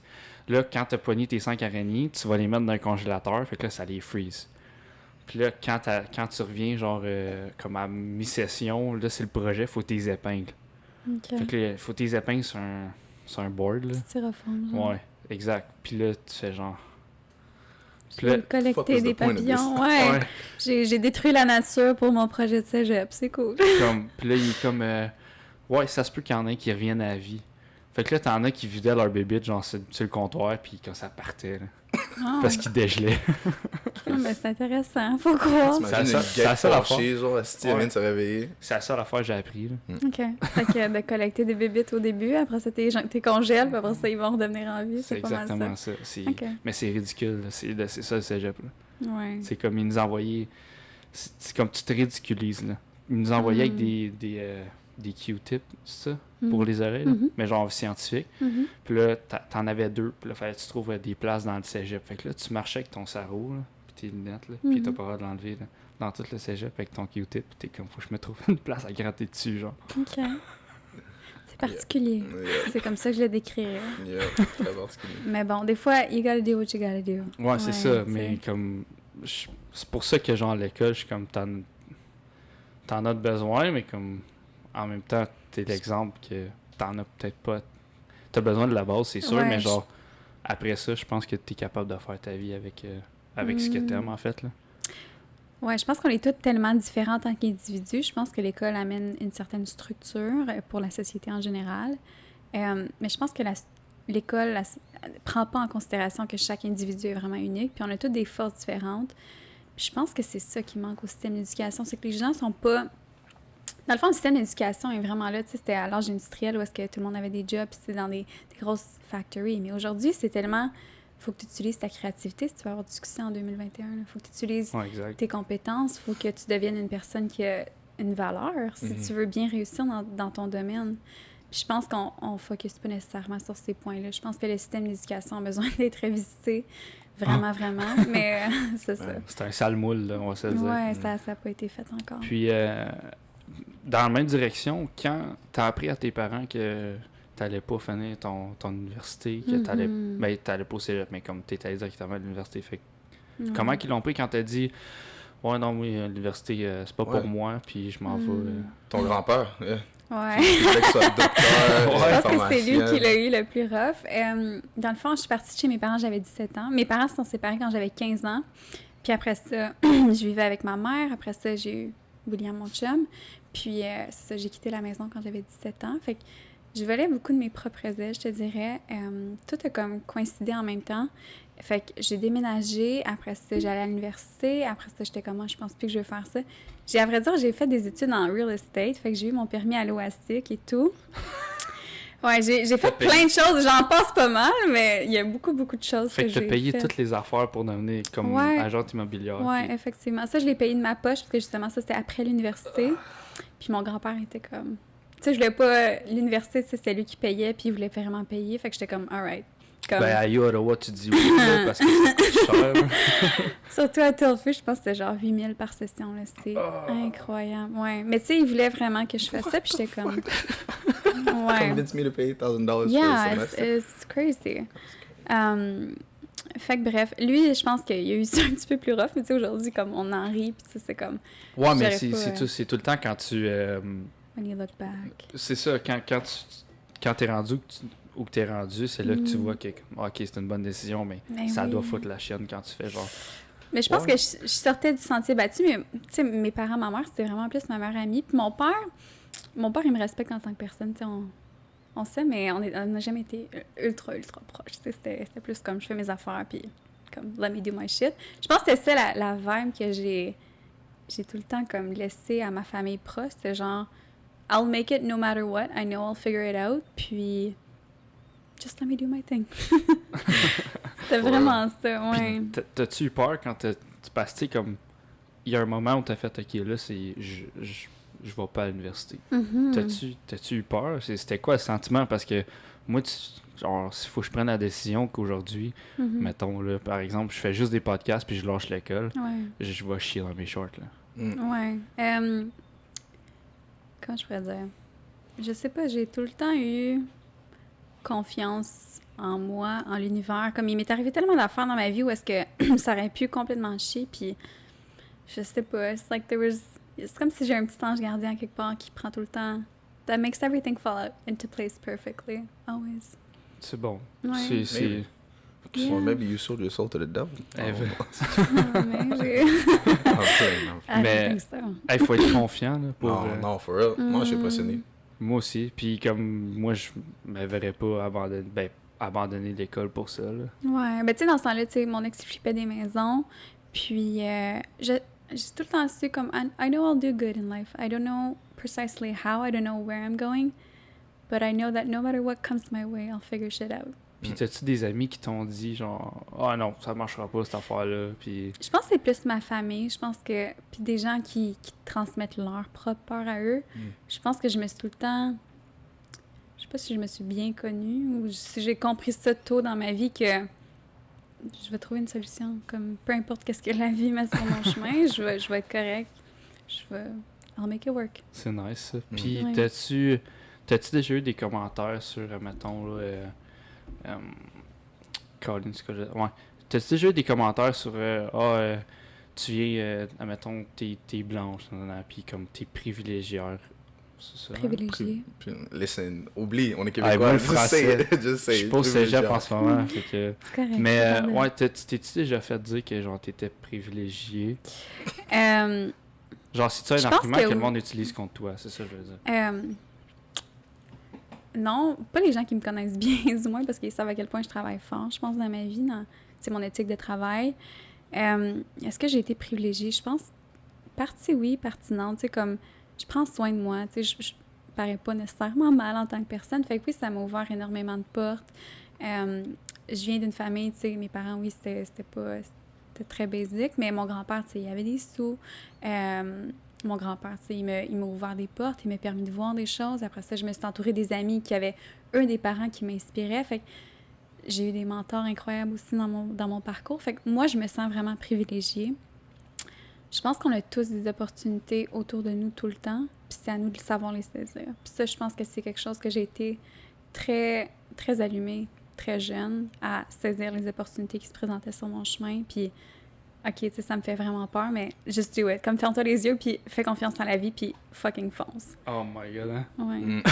S1: Là, quand t'as pogné tes 5 araignées, tu vas les mettre dans un congélateur, fait que là, ça les freeze. Puis là, quand tu reviens, genre, comme à mi-session, là, c'est le projet, faut tes épingles.
S2: OK.
S1: Fait que là, faut tes épingles sur un board, là.
S2: Styrofoam, genre.
S1: Ouais, exact. Puis là, tu fais genre...
S2: Je
S1: Puis là,
S2: vais collecter
S3: fuck is
S2: des
S3: the point of
S2: papillons.
S3: this?
S2: Ouais.
S1: ouais.
S2: J'ai détruit la nature pour mon projet de cégep. C'est cool.
S1: Puis là, il est comme... ouais, ça se peut qu'il y en ait qui reviennent à la vie. Fait que là, t'en as qui vidaient leur bébite, genre, sur le comptoir, puis quand ça partait, là.
S2: Ah,
S1: Parce qu'ils dégelaient.
S2: mais c'est intéressant. Faut croire.
S3: T'imagines
S1: C'est
S3: une
S1: ça- c'est
S3: guêpe
S1: la seule
S3: fâchée, genre, Asti, elle vient de se réveiller.
S1: C'est la seule affaire que j'ai appris, là.
S2: OK. Fait que de collecter des bébites au début, après ça, t'es congèles, puis après ça, ils vont redevenir en vie.
S1: C'est
S2: C'est pas mal
S1: exactement
S2: ça.
S1: ça.
S2: OK.
S1: Mais c'est ridicule, là. C'est ça, le cégep, là.
S2: Ouais.
S1: C'est comme, ils nous envoyaient... C'est comme, tu te ridiculises, là. Ils nous envoyaient avec des Q-tips, c'est ça? Pour les oreilles, là.
S2: Mhm.
S1: Mais genre scientifique.
S2: Mhm.
S1: Puis là, t'en avais 2. Puis là, fallait que tu trouves des places dans le cégep. Fait que là, tu marchais avec ton sarrau, là, puis tes lunettes, là, puis t'as pas le droit de l'enlever, là, dans tout le cégep avec ton Q-tip. Puis t'es comme, faut que je me trouve une place à gratter dessus, genre.
S2: OK. C'est particulier.
S3: Yeah.
S2: C'est comme ça que je le décrirais.
S3: Yeah, très particulier.
S2: Mais bon, des fois, you gotta do what you gotta do.
S1: Ouais, c'est ça,
S2: tu
S1: mais
S2: sais.
S1: comme... C'est pour ça que, genre, à l'école, je suis comme... T'en as besoin, mais comme... En même temps, t'es l'exemple que t'en as peut-être pas... T'as besoin de la base, c'est sûr,
S2: Ouais,
S1: mais genre... Après ça, je pense que t'es capable de faire ta vie avec ce que t'aimes, en fait, là.
S2: Ouais, je pense qu'on est tous tellement différents en tant qu'individus. Je pense que l'école amène une certaine structure pour la société en général. Mais je pense que l'école prend pas en considération que chaque individu est vraiment unique, puis on a toutes des forces différentes. Puis je pense que c'est ça qui manque au système d'éducation, c'est que les gens sont pas... Dans le fond, le système d'éducation est vraiment là, tu sais, c'était à l'âge industriel où est-ce que tout le monde avait des jobs, puis c'était dans des grosses factories. Mais aujourd'hui, c'est tellement... Faut que tu utilises ta créativité si tu veux avoir du succès en 2021. Il faut que tu utilises
S1: Ouais, exact.
S2: tes compétences. Il faut que tu deviennes une personne qui a une valeur si tu veux bien réussir dans ton domaine. Puis je pense qu'on ne focus pas nécessairement sur ces points-là. Je pense que le système d'éducation a besoin d'être revisité. Vraiment, vraiment. Mais c'est ça.
S1: C'est un sale moule, là, on va se le dire.
S2: Ouais, ça n'a pas été fait encore.
S1: Puis, dans la même direction, quand t'as appris à tes parents que t'allais pas finir ton université, que t'allais... Ben, t'allais pas au cégep, mais comme t'étais allé directement à l'université, fait que comment ils l'ont pris quand t'as dit « Ouais, non, oui, l'université, c'est pas pour moi, puis je m'en vais...
S3: Ton grand-père, yeah.
S2: Ouais.
S3: Il voulait que tu sois docteur,
S2: Je pense que c'est lui
S3: pharmacien.
S2: qui l'a eu le plus rough. Dans le fond, je suis partie de chez mes parents, j'avais 17 ans. Mes parents se sont séparés quand j'avais 15 ans. Puis après ça, je vivais avec ma mère. Après ça, j'ai eu William, mon chum. Puis c'est ça, j'ai quitté la maison quand j'avais 17 ans. Fait que je volais beaucoup de mes propres ailes, je te dirais. Tout a comme coïncidé en même temps. Fait que j'ai déménagé. Après ça, j'allais à l'université. Après ça, j'étais comme, je pense plus que je vais faire ça. À vrai dire, j'ai fait des études en real estate. Fait que j'ai eu mon permis à l'OASIC et tout. Ouais, j'ai fait plein de choses. J'en passe pas mal, mais il y a beaucoup, beaucoup de choses
S1: Fait que
S2: j'ai
S1: t'as payé
S2: fait.
S1: toutes les affaires pour devenir comme
S2: Ouais.
S1: agente immobilière.
S2: Ouais,
S1: puis-
S2: effectivement. Ça, je l'ai payé de ma poche parce que justement, ça, c'était après l'université. Puis mon grand-père était comme... Tu sais, je voulais pas... L'université, tu sais, c'était lui qui payait, puis il voulait vraiment payer. Fait que j'étais comme, alright. Comme...
S1: Ben, à Ottawa, tu dis oui, là, parce que ça coûte cher.
S2: Surtout à Tilfish, je pense que c'était genre 8 000 par session, là. C'est incroyable. Ouais. Mais tu sais, il voulait vraiment que je fasse ça, puis j'étais comme... Ouais.
S3: Convince me to pay $1,000
S2: Yeah,
S3: for a
S2: it's,
S3: semester.
S2: it's crazy. Fait que bref, lui, je pense qu'il a eu ça un petit peu plus rough, mais tu sais, aujourd'hui, comme on en rit, puis tu sais, c'est comme...
S1: Ouais, mais
S2: J'aurais
S1: c'est
S2: pas,
S1: c'est tout le temps quand tu...
S2: When you look back.
S1: c'est ça, quand t'es rendu où que t'es rendu, c'est là que tu vois que, comme, OK, c'est une bonne décision, mais
S2: Ben
S1: ça
S2: oui.
S1: doit foutre la chienne quand tu fais genre...
S2: Mais je pense
S1: Ouais.
S2: que je sortais du sentier battu, mais tu sais, mes parents, ma mère, c'était vraiment plus ma meilleure amie. Puis mon père, il me respecte en tant que personne, tu sais, on sait, mais on n'a jamais été ultra proches. Tu sais, c'était plus comme je fais mes affaires, puis comme let me do my shit. Je pense que c'était ça la vibe que j'ai tout le temps comme laissé à ma famille proche. C'était genre, I'll make it no matter what, I know I'll figure it out, puis just let me do my thing. C'était vraiment ça, ouais.
S1: Puis t'as-tu eu peur quand tu passes, tu sais, comme... Il y a un moment où t'as fait, OK, là, c'est... Je vais pas à l'université. T'as-tu eu peur? C'était quoi le sentiment? Parce que moi, genre, s'il faut que je prenne la décision qu'aujourd'hui, mettons, là, par exemple, je fais juste des podcasts puis je lâche l'école,
S2: Ouais.
S1: je vais chier dans mes shorts, là.
S2: Ouais. Comment je pourrais dire? Je sais pas, j'ai tout le temps eu confiance en moi, en l'univers. Comme il m'est arrivé tellement d'affaires dans ma vie où est-ce que ça aurait pu complètement chier, puis je sais pas, c'est comme si j'ai un petit ange gardien quelque part qui prend tout le temps... That makes everything fall into place perfectly, always.
S1: C'est bon.
S2: Ouais.
S1: C'est...
S3: Maybe.
S2: Yeah.
S3: Or maybe you sold your soul to the devil.
S1: Eh,
S2: Ah, mais j'ai...
S3: Non,
S1: Mais-
S2: I think so.
S1: Il faut être confiant, là, pour...
S3: non, for real. Moi, je suis impressionné.
S1: Moi aussi. Puis comme moi, je me verrais pas abandonner l'école pour ça, là.
S2: Ouais, ben tu sais, dans ce temps-là, tu sais, mon ex flippait des maisons, puis j'ai tout le temps su comme, I know I'll do good in life. I don't know precisely how, I don't know where I'm going, but I know that no matter what comes my way, I'll figure shit out.
S1: Puis t'as-tu des amis qui t'ont dit genre « Ah non, ça marchera pas cette affaire-là » puis...
S2: Je pense que c'est plus ma famille, je pense que, puis des gens qui transmettent leur propre peur à eux. Je pense que je me suis tout le temps, je sais pas si je me suis bien connue ou si j'ai compris ça tôt dans ma vie que je vais trouver une solution, comme peu importe qu'est-ce que la vie met sur mon chemin, je vais être correcte, I'll make it work.
S1: C'est nice, ça. Puis
S2: Ouais.
S1: t'as-tu T'as-tu déjà eu des commentaires sur, mettons, là, Colin, c'est quoi, ouais. T'as-tu déjà eu des commentaires sur, tu viens, admettons, t'es blanche, puis comme t'es privilégiée, c'est ça?
S2: Privilégié.
S3: Listen, oublie, on est
S1: Ah,
S3: québécois.
S1: le
S3: Just
S1: français.
S3: say it. Just say
S1: Je suis
S3: it.
S1: pas au cégep en
S3: Privilégié.
S1: ce moment, fait que...
S2: C'est correct.
S1: Mais,
S2: c'est
S1: ouais, t'es-tu déjà fait dire que, genre, t'étais privilégiée? Genre, c'est-tu un
S2: Je pense
S1: argument que le
S2: oui.
S1: monde utilise contre toi? C'est ça que je veux dire.
S2: Non, pas les gens qui me connaissent bien, du moins, parce qu'ils savent à quel point je travaille fort, je pense, dans ma vie, dans mon éthique de travail. Est-ce que j'ai été privilégiée? Je pense, partie oui, partie non. Tu sais, comme, je prends soin de moi. Tu sais, je parais pas nécessairement mal en tant que personne. Fait que oui, ça m'a ouvert énormément de portes. Je viens d'une famille, tu sais, mes parents, oui, c'était très basique, mais mon grand-père, tu sais, il avait des sous. Mon grand-père, tu sais, il m'a ouvert des portes, il m'a permis de voir des choses. Après ça, je me suis entourée des amis qui avaient, eux, des parents qui m'inspiraient. Fait que j'ai eu des mentors incroyables aussi dans mon parcours. Fait que moi, je me sens vraiment privilégiée. Je pense qu'on a tous des opportunités autour de nous tout le temps, puis c'est à nous de savoir les saisir. Puis ça, je pense que c'est quelque chose que j'ai été très, très allumée, très jeune, à saisir les opportunités qui se présentaient sur mon chemin. Puis, OK, tu sais, ça me fait vraiment peur, mais just do it. Comme ferme-toi les yeux, puis fais confiance en la vie, puis fucking fonce.
S1: Oh my God, hein?
S2: Ouais.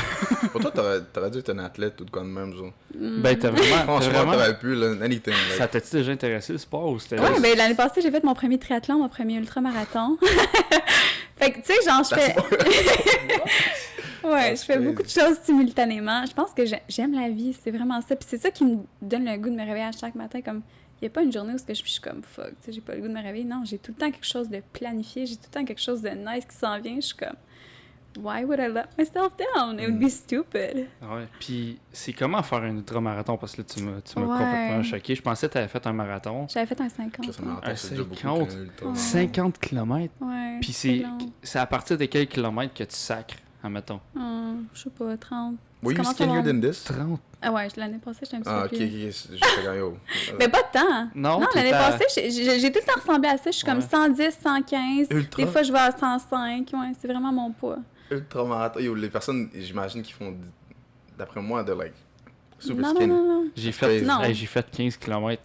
S3: Pour toi, t'aurais dû être un athlète ou de quoi de même, genre.
S1: Ben, t'as
S3: Franchement, t'aurais pu, là, anything. Like.
S1: Ça t'a-tu déjà intéressé le sport ou c'était
S2: Ouais,
S1: juste-
S2: ben l'année passée, j'ai fait mon premier triathlon, mon premier ultramarathon. Fait que, tu sais, genre, je fais... Ouais, je fais beaucoup de choses simultanément. Je pense que j'aime la vie, c'est vraiment ça. Puis c'est ça qui me donne le goût de me réveiller à chaque matin. Comme, il n'y a pas une journée où je suis comme fuck, tu sais, j'ai pas le goût de me réveiller. Non, j'ai tout le temps quelque chose de planifié, j'ai tout le temps quelque chose de nice qui s'en vient. Je suis comme, why would I let myself down? It would be stupid.
S1: Ouais. Puis c'est comment faire un ultramarathon? Parce que là, tu m'as
S2: Ouais.
S1: complètement choqué. Je pensais que tu avais fait un marathon.
S2: J'avais fait un 50.
S3: Ça m'a
S1: Un
S3: c'est déjà beaucoup
S1: 50.
S3: qu'un ultra.
S2: Ouais.
S1: 50 km.
S2: Ouais.
S1: Puis
S2: c'est
S1: c'est à partir de quels kilomètres que tu sacres, admettons?
S2: je sais pas, 30.
S3: Were you
S2: commences à
S3: skinnier
S2: avoir-
S3: than this?
S1: 30.
S2: Ah ouais, l'année passée, j'étais un petit
S3: Ah,
S2: peu
S3: ok,
S2: plus...
S3: ok, je fais quand yo.
S2: Mais pas de temps.
S1: Non,
S2: Non,
S1: t'es
S2: l'année
S1: à-
S2: passée, j'ai tout le temps ressemblé à ça. Je suis comme
S1: Ouais.
S2: 110, 115.
S3: Ultra.
S2: Des fois, je vais à 105. Ouais, c'est vraiment mon poids.
S3: Ultra marathon. Yo, les personnes, j'imagine, qui font, d'après moi, de like, super
S2: Non, non,
S3: skinny.
S2: non, non.
S1: J'ai fait,
S2: Non.
S1: j'ai fait 15 km.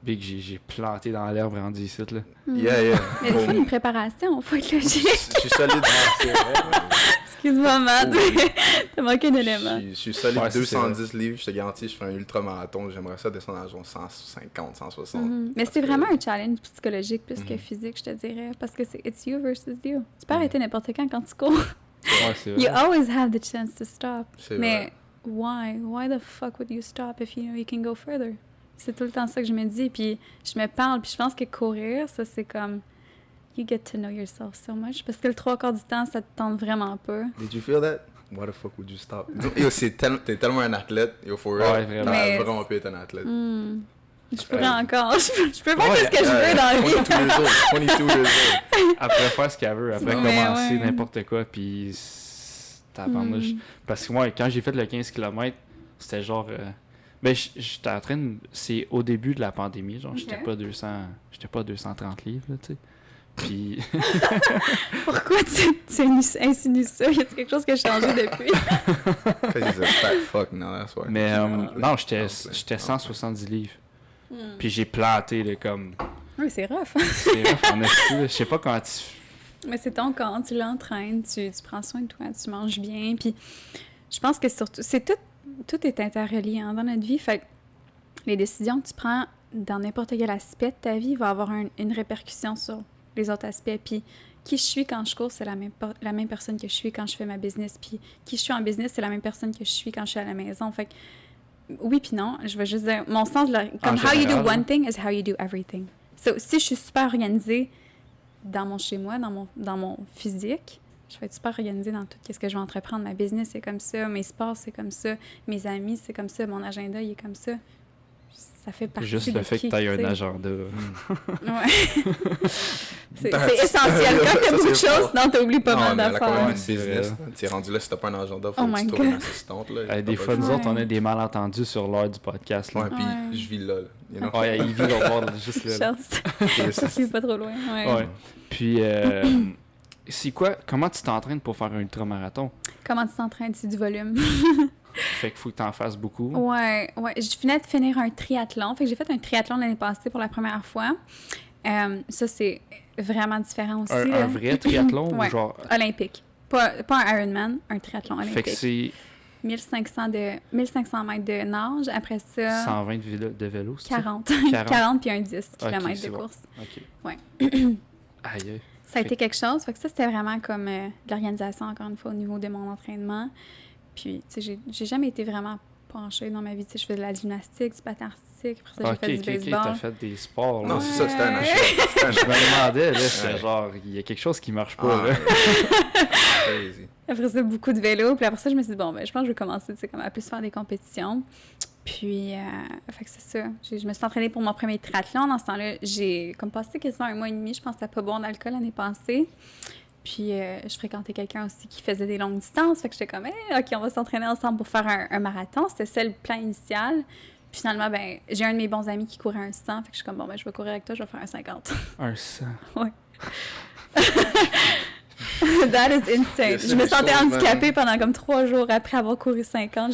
S1: Big, j'ai planté dans l'herbe rendu ici, là.
S3: Yeah, yeah.
S2: Mais il faut
S3: Boom.
S2: une préparation, faut être
S3: Je
S2: logique.
S3: suis solide. C'est vrai,
S2: Excuse-moi, Matt.
S3: Oh.
S2: T'as manqué un élément.
S3: Je suis solide
S1: Ouais, c'est
S3: 210 livres, je te garantis, je ferai un ultramarathon. J'aimerais ça descendre à genre 150, 160.
S2: Mais c'est vraiment un challenge psychologique plus que
S3: Mhm.
S2: physique, je te dirais. Parce que c'est it's you versus you. Tu peux arrêter n'importe quand tu cours.
S1: Ouais, c'est
S2: You
S1: vrai.
S2: always have the chance to stop.
S3: C'est
S2: Mais why? Why the fuck would you stop if you know you can go further? C'est tout le temps ça que je me dis. Puis je me parle, puis je pense que courir, ça c'est comme... You get to know yourself so much. Parce que le 3/4 du temps, ça te tente vraiment pas.
S3: Did you feel that? Why the fuck would you stop? Yo, t'es tellement un athlète. Yo, for real.
S1: Ouais, vraiment.
S2: Mais-
S3: T'aurais vraiment pu être un athlète.
S2: Je pourrais encore. Je peux faire
S1: Ouais,
S2: tout ce que je veux dans la vie.
S3: 22 years old. 22 years old.
S1: Après faire ce qu'elle veut, après
S2: Mais
S1: commencer
S2: ouais.
S1: n'importe quoi, puis tabarnouche. Parce que moi, quand j'ai fait le 15 km, c'était genre... Ben, j'étais en train de... C'est au début de la pandémie, genre, j'étais
S2: Ok.
S1: pas 230 livres, là, tu sais. Puis...
S2: Pourquoi tu insinues ça? Y a quelque chose qui a changé depuis?
S3: Cause he's a fat fuck now, that's why.
S1: Mais non, j'étais
S3: Ah,
S1: 170 livres. Puis j'ai planté, là, comme...
S2: Oui, c'est rough.
S1: C'est rough, en esti, là. Je sais pas comment tu...
S2: Mais c'est ton corps, tu l'entraînes, tu prends soin de toi, tu manges bien. Puis je pense que surtout, tout est interrelié hein, dans notre vie. Fait que les décisions que tu prends dans n'importe quel aspect de ta vie vont avoir une répercussion sur les autres aspects. Puis qui je suis quand je cours, c'est la même personne que je suis quand je fais ma business. Puis qui je suis en business, c'est la même personne que je suis quand je suis à la maison. Fait que oui puis non, je vais juste dire, mon sens, comme how you do
S1: général,
S2: one thing is how you do everything. So, si je suis super organisée dans mon chez-moi, dans mon physique, je vais être super organisée dans tout ce que je vais entreprendre. Ma business, c'est comme ça. Mes sports, c'est comme ça. Mes amis, c'est comme ça. Mon agenda, il est comme ça. Ça fait partie
S1: Juste
S2: de
S1: le fait
S2: qui,
S1: que tu aies
S2: tu
S1: un
S2: sais.
S1: agenda.
S2: Ouais. c'est
S3: Ça,
S2: essentiel. Quand t'as
S3: ça,
S2: beaucoup de
S3: c'est
S2: choses,
S3: fort.
S2: non, t'oublies pas
S3: Non,
S2: mal
S3: mais elle a quand même
S2: d'affaires.
S3: une
S1: Ouais, c'est
S3: business.
S1: vrai.
S3: T'es rendu là, si t'as pas un agenda, faut
S2: Oh
S3: que
S2: my
S3: tu trouves une
S2: God.
S3: assistante. Là.
S1: Des
S3: T'as
S1: fois,
S3: pas le
S1: nous
S3: choix.
S1: autres, on a des malentendus sur l'heure du podcast. Là.
S3: Ouais, puis
S2: Ouais.
S3: je vis là, you know?
S1: Ouais, il vit l'autre bord, juste là.
S2: Chance. Ça suit pas trop loin. Ouais.
S1: Ouais. Puis, c'est quoi, comment tu t'entraînes pour faire un ultramarathon?
S2: Comment tu t'entraînes? C'est du volume.
S1: Fait qu'il faut que t'en fasses beaucoup.
S2: Ouais. Je venais de finir un triathlon. Fait que j'ai fait un triathlon l'année passée pour la première fois. Ça, c'est vraiment différent aussi.
S1: Un vrai triathlon ou genre...
S2: olympique. Pas un Ironman, un triathlon olympique.
S1: Fait que c'est
S2: 1500 mètres de nage. Après ça,
S1: 120 de vélo, c'est
S2: 40.
S1: ça?
S2: 40 puis un 10
S1: Ok,
S2: km
S1: c'est
S2: de
S1: bon.
S2: course.
S1: OK.
S2: Ouais.
S1: Aïe.
S2: Ça a été quelque chose. Fait que ça, c'était vraiment comme de l'organisation, encore une fois, au niveau de mon entraînement. Puis, tu sais, j'ai jamais été vraiment penchée dans ma vie. Tu sais, je faisais de la gymnastique, du patin artistique. Après ça, j'ai fait du baseball.
S1: T'as fait des sports, là.
S3: Non, c'est ça, c'était un achat.
S1: Je me demandais, là, c'était genre, il y a quelque chose qui marche pas, là.
S3: Crazy.
S2: Après ça, beaucoup de vélo. Puis après ça, je me suis dit, bon, ben, je pense que je vais commencer, tu sais, comme à plus faire des compétitions. Puis, fait que c'est ça. Je me suis entraînée pour mon premier triathlon. Dans ce temps-là, j'ai comme passé quasiment 1 mois et demi. Je pense que c'était pas bon d'alcool l'année passée. Puis, je fréquentais quelqu'un aussi qui faisait des longues distances. Fait que j'étais comme, OK, on va s'entraîner ensemble pour faire un marathon. C'était ça le plan initial. Puis finalement, ben, j'ai un de mes bons amis qui courait un 100. Fait que je suis comme, bon, ben, je vais courir avec toi, je vais faire un 50.
S1: Un 100.
S2: Ouais. That is insane. Je me sentais handicapée pendant comme 3 jours après avoir couru 50.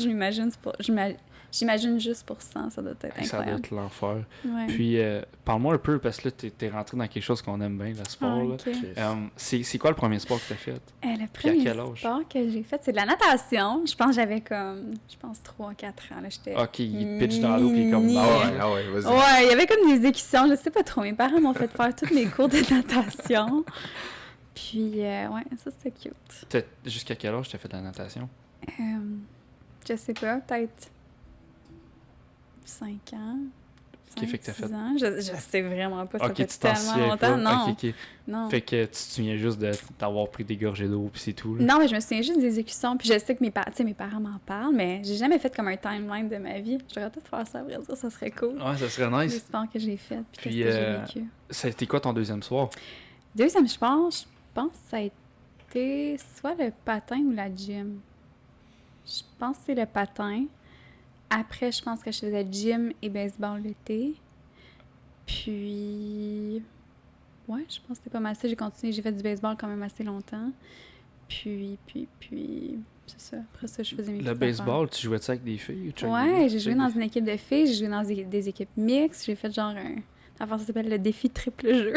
S2: J'imagine juste pour 100, ça doit être incroyable.
S1: Ça doit être l'enfer.
S2: Ouais.
S1: Puis, parle-moi un peu, parce que là, t'es rentré dans quelque chose qu'on aime bien, le sport. Là.
S2: Ok.
S1: C'est quoi le premier sport que t'as fait?
S2: Le
S1: Puis à
S2: premier
S1: quel âge?
S2: sport que j'ai fait, c'est de la natation. Je pense que j'avais comme, 3-4 ans. Là, j'étais
S1: Ok, il pitch dans l'eau, puis comme...
S3: Ah ouais, vas-y.
S2: Ouais, il y avait comme des écussons, je sais pas trop. Mes parents m'ont fait faire tous mes cours de natation. Puis, ouais, ça, c'était cute.
S1: Jusqu'à quel âge t'as fait de la natation?
S2: Je sais pas, peut-être 5 ans.
S1: Qu'est-ce que t'as fait?
S2: Ans. Je sais vraiment pas, ça
S1: Ok,
S2: fait
S1: tu t'en
S2: tellement
S1: souviens
S2: longtemps.
S1: pas?
S2: Non,
S1: Ok.
S2: non.
S1: Fait que tu te souviens juste d'avoir pris des gorgées d'eau, puis c'est tout, là?
S2: Non, mais je me souviens juste des écussons. Puis je sais que mes parents m'en parlent, mais j'ai jamais fait comme un timeline de ma vie. Je devrais peut-être faire ça, à vrai dire, ça serait cool.
S1: Ouais, ça serait
S2: Les
S1: nice.
S2: sports que j'ai fait, puis
S1: Puis,
S2: qu'est-ce que j'ai vécu.
S1: Ça a été quoi ton deuxième soir?
S2: Deuxième sport, je pense que ça a été soit le patin ou la gym. Je pense que c'est le patin. Après, je pense que je faisais gym et baseball l'été. Puis, ouais, je pense que c'était pas mal ça. J'ai continué, j'ai fait du baseball quand même assez longtemps. Puis, c'est ça. Après ça, je faisais mes
S1: Le
S2: petites
S1: baseball, tu jouais-tu avec des filles?
S2: affaires. Ouais, j'ai joué dans une équipe de filles, j'ai joué dans des équipes mixtes. J'ai fait genre ça s'appelle le défi triple jeu.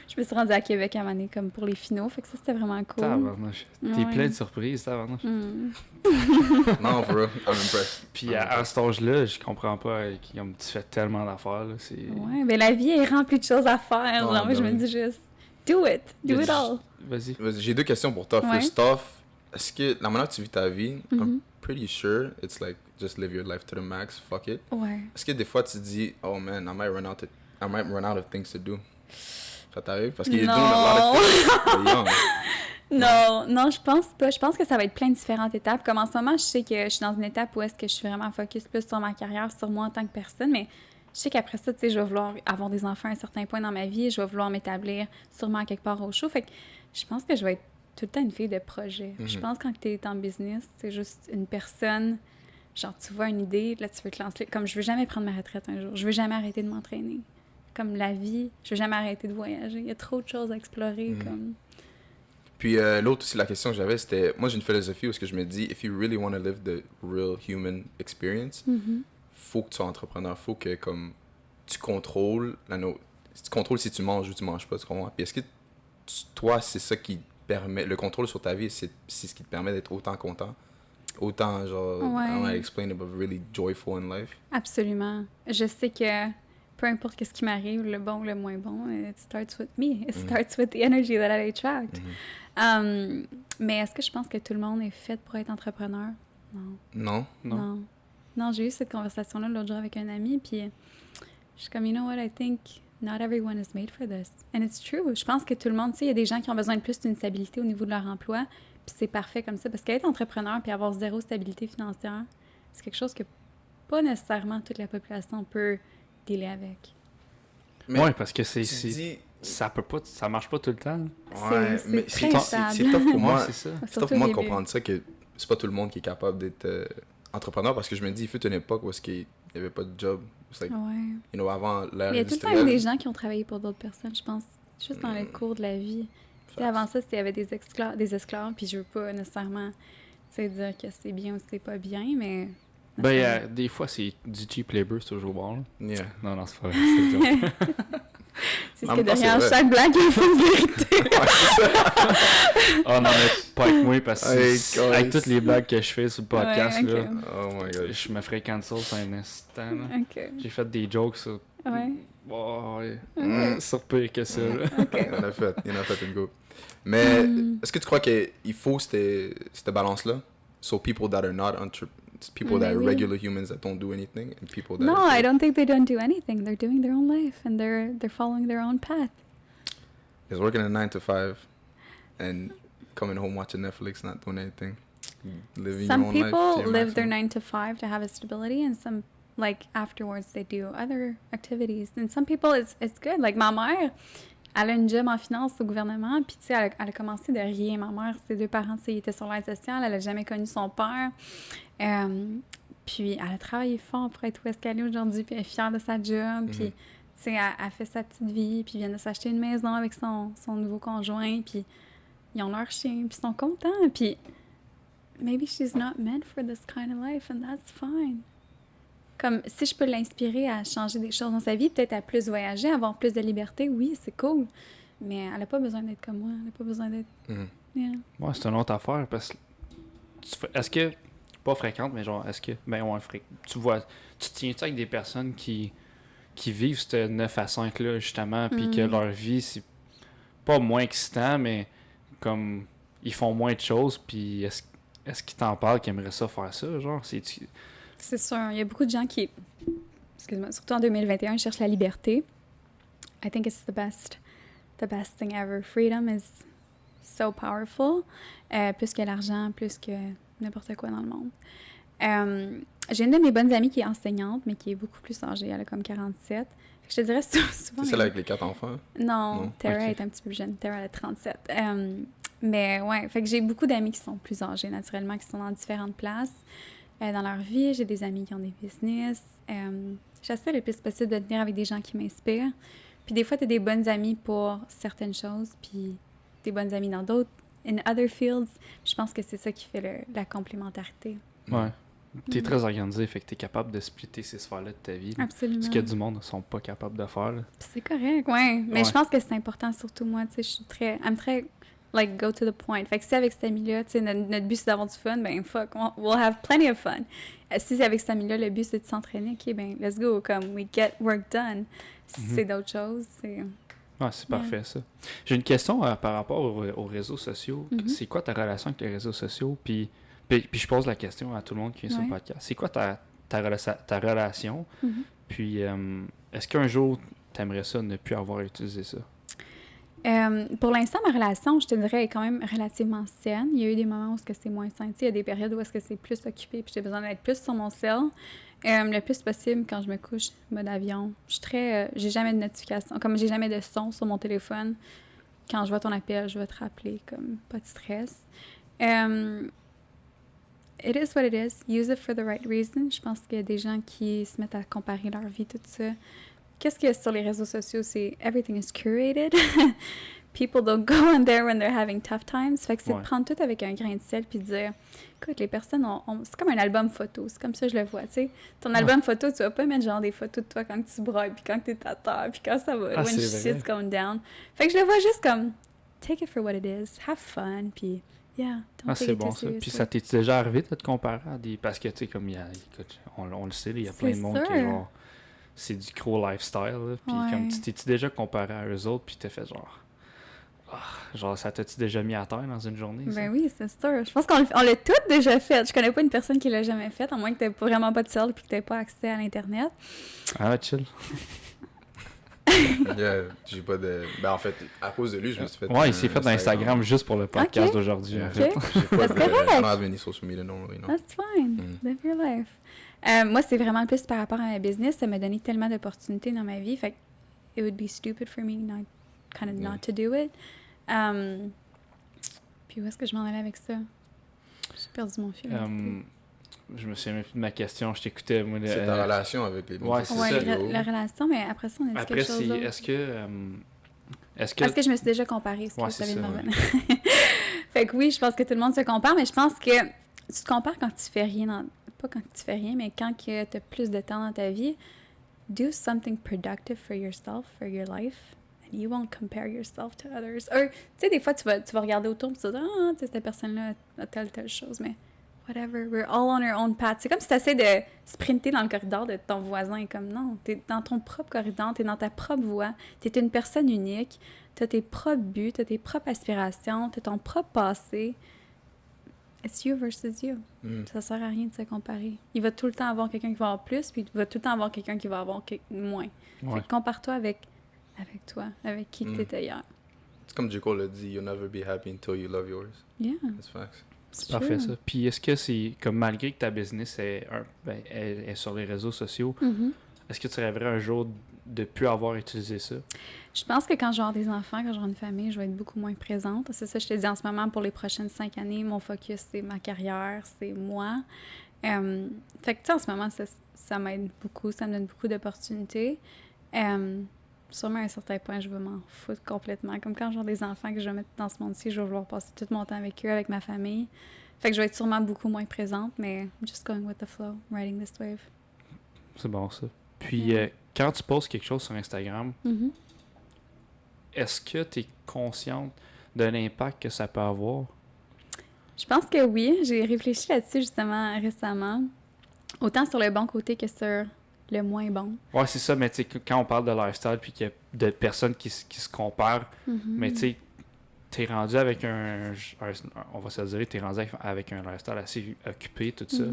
S2: Je me suis rendue à Québec à un moment donné, comme pour les finaux. Fait que ça, c'était vraiment cool.
S1: Tabarnouche. T'es
S2: Ouais.
S1: plein de surprises, tabarnouche.
S3: Non, for real, I'm impressed.
S1: Puis à cet âge-là, je comprends pas, comme tu fais tellement d'affaires, là, c'est...
S2: Ouais, mais la vie est remplie de choses à faire.
S3: Oh,
S2: genre, moi, je me
S3: ben
S2: dis juste, do it
S1: Y a
S2: all.
S1: Vas-y.
S3: Vas-y, j'ai 2 questions pour toi.
S2: Ouais.
S3: First off, est-ce que la manière que tu vis ta vie, I'm
S2: Mhm.
S3: pretty sure it's like just live your life to the max, fuck it.
S2: Ouais.
S3: Est-ce que des fois tu te dis, oh man, I might run out of things to do? Ça t'arrive? Parce que you're doing a lot of things. You're young.
S2: Non, je pense pas. Je pense que ça va être plein de différentes étapes. Comme en ce moment, je sais que je suis dans une étape où est-ce que je suis vraiment focus plus sur ma carrière, sur moi en tant que personne, mais je sais qu'après ça, tu sais, je vais vouloir avoir des enfants à un certain point dans ma vie, je vais vouloir m'établir sûrement quelque part au chaud. Fait que je pense que je vais être tout le temps une fille de projet. Je pense que quand tu es en business, c'est juste une personne, genre tu vois une idée, là tu veux te lancer. Comme je veux jamais prendre ma retraite un jour, je veux jamais arrêter de m'entraîner. Comme la vie, je veux jamais arrêter de voyager. Il y a trop de choses à explorer. Comme...
S3: Puis l'autre aussi, la question que j'avais, c'était, moi j'ai une philosophie où ce que je me dis, if you really want to live the real human experience, faut que tu sois entrepreneur, faut que comme tu contrôles si tu manges ou tu manges pas, tu comprends? Puis est-ce que toi, c'est ça qui permet, le contrôle sur ta vie, c'est ce qui te permet d'être autant content? Autant, genre,
S2: Ouais.
S3: I don't know how to explain it, but really joyful in life?
S2: Absolument. Je sais que peu importe ce qui m'arrive, le bon ou le moins bon, it starts with me. It starts with the energy that I attract. Mais est-ce que je pense que tout le monde est fait pour être entrepreneur? Non.
S3: Non?
S1: Non.
S2: Non, j'ai eu cette conversation-là l'autre jour avec un ami, puis je suis comme, you know what, I think not everyone is made for this. And it's true. Je pense que tout le monde, tu sais, il y a des gens qui ont besoin de plus d'une stabilité au niveau de leur emploi, puis c'est parfait comme ça, parce qu'être entrepreneur puis avoir zéro stabilité financière, c'est quelque chose que pas nécessairement toute la population peut dealer avec.
S3: Mais
S1: Ouais, parce que
S3: tu dis...
S1: ça marche pas tout le temps.
S3: Ouais,
S2: C'est
S3: mais
S2: très stable.
S3: c'est tough pour moi.
S1: Ouais, c'est ça.
S3: C'est
S2: Surtout
S3: tough pour moi
S2: au
S3: de
S2: début.
S3: comprendre ça, que c'est pas tout le monde qui est capable d'être entrepreneur, parce que je me dis, il fut une époque où il n'y avait pas de job. C'est like,
S2: Ouais.
S3: you know, avant l'ère
S2: Il y a tout le temps eu
S3: industrielle.
S2: des gens qui ont travaillé pour d'autres personnes, je pense, juste dans le cours de la vie. T'sais, avant ça, il y avait des esclaves, puis je veux pas nécessairement dire que c'est bien ou c'est pas bien, mais...
S1: Ben, des fois, c'est du cheap labor, c'est toujours bon. Là.
S3: Yeah.
S1: Non, c'est pas vrai. C'est le joke.
S2: C'est ce que derrière chaque blague, il faut une vérité.
S1: Oh non, mais pas avec moi, parce que
S3: Hey,
S1: avec toutes les blagues que je fais sur le podcast,
S2: Ouais, ok.
S1: là,
S3: Oh my god.
S1: je me ferais cancel sur un instant. Là.
S2: OK.
S1: J'ai fait des jokes sur...
S2: Ouais.
S1: Oh, ouais.
S3: Mm.
S1: Sur pire que ça. Là.
S3: Il en a fait une couple. Mais est-ce que tu crois qu'il faut cette balance-là? So people that are not people that are
S2: Maybe.
S3: regular humans that don't do anything, and people that
S2: No,
S3: are
S2: I don't think they don't do anything. They're doing their own life, and they're following their own path.
S3: is working a 9 to 5 and coming home watching Netflix, not doing anything, living
S2: Some
S3: your own life.
S2: people
S3: to your
S2: live their
S3: maximum.
S2: 9 to 5 to have a stability, and some, like, afterwards they do other activities. And some people, it's good. Like, ma mère, elle a une job en finance au gouvernement, puis tu sais, elle a commencé de rien. Ma mère, ses deux parents, tu sais, ils étaient sur l'aide sociale, elle a jamais connu son père. Puis elle a travaillé fort pour être où est-ce qu'elle est aujourd'hui, puis elle est fière de sa job, puis tu sais, elle fait sa petite vie, puis vient de s'acheter une maison avec son nouveau conjoint, puis ils ont leur chien, puis ils sont contents, puis maybe she's not meant for this kind of life, and that's fine. Comme, si je peux l'inspirer à changer des choses dans sa vie, peut-être à plus voyager, avoir plus de liberté, oui, c'est cool. Mais elle n'a pas besoin d'être comme moi. Elle n'a pas besoin d'être... Yeah.
S1: Ouais, c'est une autre affaire, parce que... Est-ce que... Pas fréquente, mais genre, est-ce que... Ben ouais, tu vois... Tu tiens-tu avec des personnes qui vivent ce 9 à 5-là, justement, puis que leur vie, c'est pas moins excitant, mais comme... Ils font moins de choses, puis est-ce qu'ils t'en parlent qu'ils aimeraient ça faire ça, genre?
S2: C'est sûr. Il y a beaucoup de gens qui, excuse-moi, surtout en 2021, cherchent la liberté. I think it's the best thing ever. Freedom is so powerful. Plus que l'argent, plus que n'importe quoi dans le monde. J'ai une de mes bonnes amies qui est enseignante, mais qui est beaucoup plus âgée. Elle a comme 47. Je te dirais souvent...
S3: C'est celle avec les 4 enfants?
S2: Non, Tara
S3: Ok.
S2: est un petit peu plus jeune. Tara a 37. Mais ouais, fait que j'ai beaucoup d'amis qui sont plus âgés, naturellement, qui sont dans différentes places. Dans leur vie, j'ai des amis qui ont des business. J'essaie le plus possible de tenir avec des gens qui m'inspirent. Puis des fois, tu as des bonnes amies pour certaines choses, puis des bonnes amies dans d'autres, in other fields. Je pense que c'est ça qui fait la complémentarité.
S1: Ouais. T'es très organisé, fait que t'es capable de splitter ces sphères-là de ta vie. Là.
S2: Absolument.
S1: Ce que du monde ne sont pas capables de faire. Là.
S2: C'est correct, ouais. Mais
S1: Ouais.
S2: je pense que c'est important, surtout moi, tu sais, I'm très, like, go to the point. Fait que si avec cet ami-là, tu sais, notre but c'est d'avoir du fun, ben fuck, we'll have plenty of fun. Si c'est avec cet ami-là, le but c'est de s'entraîner, ok, ben let's go, comme we get work done. Si c'est d'autres choses, c'est...
S1: Ouais, c'est parfait, ça. J'ai une question par rapport aux réseaux sociaux. C'est quoi ta relation avec les réseaux sociaux? Puis je pose la question à tout le monde qui vient sur le podcast. C'est quoi ta relation? Puis est-ce qu'un jour, t'aimerais ça ne plus avoir utilisé ça?
S2: Pour l'instant, ma relation, je te dirais, est quand même relativement saine. Il y a eu des moments où c'est moins sain. Tu sais, il y a des périodes où est-ce que c'est plus occupé puis j'ai besoin d'être plus sur mon cell. Le plus possible, quand je me couche, mode avion. Je suis très... j'ai jamais de notification. Comme j'ai jamais de son sur mon téléphone. Quand je vois ton appel, je vais te rappeler. Comme, pas de stress. It is what it is. Use it for the right reason. Je pense qu'il y a des gens qui se mettent à comparer leur vie, tout ça. Qu'est-ce qu'il y a sur les réseaux sociaux? C'est everything is curated. People don't go on there when they're having tough times. Fait que c'est de prendre tout avec un grain de sel puis de dire, écoute, les personnes c'est comme un album photo. C'est comme ça que je le vois, tu sais. Ton album photo, tu vas pas mettre genre des photos de toi quand tu brailles puis quand t'es à terre puis quand ça va, when shit's going down. Fait que je le vois juste comme, take it for what it is, have fun, puis yeah, don't take
S1: c'est
S2: it
S1: bon
S2: too
S1: ça.
S2: seriously.
S1: Puis ça t'est déjà arrivé de te comparer à des... Parce que, tu sais, comme écoute, on le sait, il y a plein de monde qui, genre, c'est du gros lifestyle, là. Puis comme, tu t'es-tu déjà comparé à eux autres, puis t'as fait genre... genre, ça t'a-tu déjà mis à terre dans une journée, ça?
S2: Ben oui, c'est sûr. Je pense qu'on l'a tout déjà fait. Je connais pas une personne qui l'a jamais fait, à moins que t'aies vraiment pas de cell puis que t'aies pas accès à l'Internet.
S1: Ah, chill.
S3: Yeah, j'ai pas de... Ben, en fait, à cause de lui, je me suis fait...
S1: Ouais, il s'est fait d'Instagram juste pour le podcast d'aujourd'hui,
S3: Yeah.
S1: en fait.
S3: J'ai pas
S2: That's
S3: de...
S2: correct.
S3: I don't have any social media, no, really, no.
S2: That's fine. Live your life. Moi, c'est vraiment plus par rapport à ma business. Ça m'a donné tellement d'opportunités dans ma vie. Fait que it would be stupid for me not to do it. Puis où est-ce que je m'en allais avec ça? J'ai perdu mon fil.
S1: Je me souviens même plus de ma question. Je t'écoutais, moi.
S3: C'est ta relation avec les
S1: Ouais, c'est
S2: ouais,
S1: ça.
S2: la relation, mais après ça, on a dit
S1: Après,
S2: quelque chose d'autre.
S1: Est-ce
S2: que je me suis déjà comparée?
S3: Ouais, c'est ça, ouais.
S2: Fait que oui, je pense que tout le monde se compare, mais je pense que tu te compares quand tu fais rien. Pas quand tu fais rien, mais quand tu as plus de temps dans ta vie. Do something productive for yourself, for your life, and you won't compare yourself to others. Or, tu sais, des fois, tu vas regarder autour et tu vas dire, ah, tu sais, cette personne-là a telle chose, mais whatever, we're all on our own path. C'est comme si tu essaies de sprinter dans le corridor de ton voisin et comme, non, t'es dans ton propre corridor, t'es dans ta propre voie, t'es une personne unique, t'as tes propres buts, t'as tes propres aspirations, t'as ton propre passé. It's you versus you. Ça sert à rien de se comparer. Il va tout le temps avoir quelqu'un qui va avoir plus, puis il va tout le temps avoir quelqu'un qui va avoir moins.
S1: Ouais.
S2: Fait que compare-toi avec toi, avec qui t'étais hier.
S3: C'est comme J. Cole l'a dit, you'll never be happy until you love yours.
S2: Yeah.
S3: That's facts.
S1: C'est parfait, ça. Puis est-ce que c'est, comme malgré que ta business est sur les réseaux sociaux, est-ce que tu rêverais un jour de plus avoir utilisé ça?
S2: Je pense que quand j'aurai des enfants, quand j'aurai une famille, je vais être beaucoup moins présente. C'est ça que je te dis en ce moment, pour les prochaines 5 années, mon focus, c'est ma carrière, c'est moi. Fait que, tu sais, en ce moment, ça m'aide beaucoup, ça me donne beaucoup d'opportunités. Sûrement, à un certain point, je vais m'en foutre complètement. Comme quand j'aurai des enfants que je vais mettre dans ce monde-ci, je vais vouloir passer tout mon temps avec eux, avec ma famille. Fait que je vais être sûrement beaucoup moins présente, mais just going with the flow, riding this wave.
S1: C'est bon, ça. Puis, quand tu postes quelque chose sur Instagram, est-ce que tu es consciente de l'impact que ça peut avoir?
S2: Je pense que oui. J'ai réfléchi là-dessus, justement, récemment. Autant sur le bon côté que sur le moins bon.
S1: Ouais, c'est ça, mais tu sais, quand on parle de lifestyle puis qu'il y a de personnes qui se comparent, mais tu sais, t'es rendu avec on va se dire, t'es rendu avec un lifestyle assez occupé, tout ça.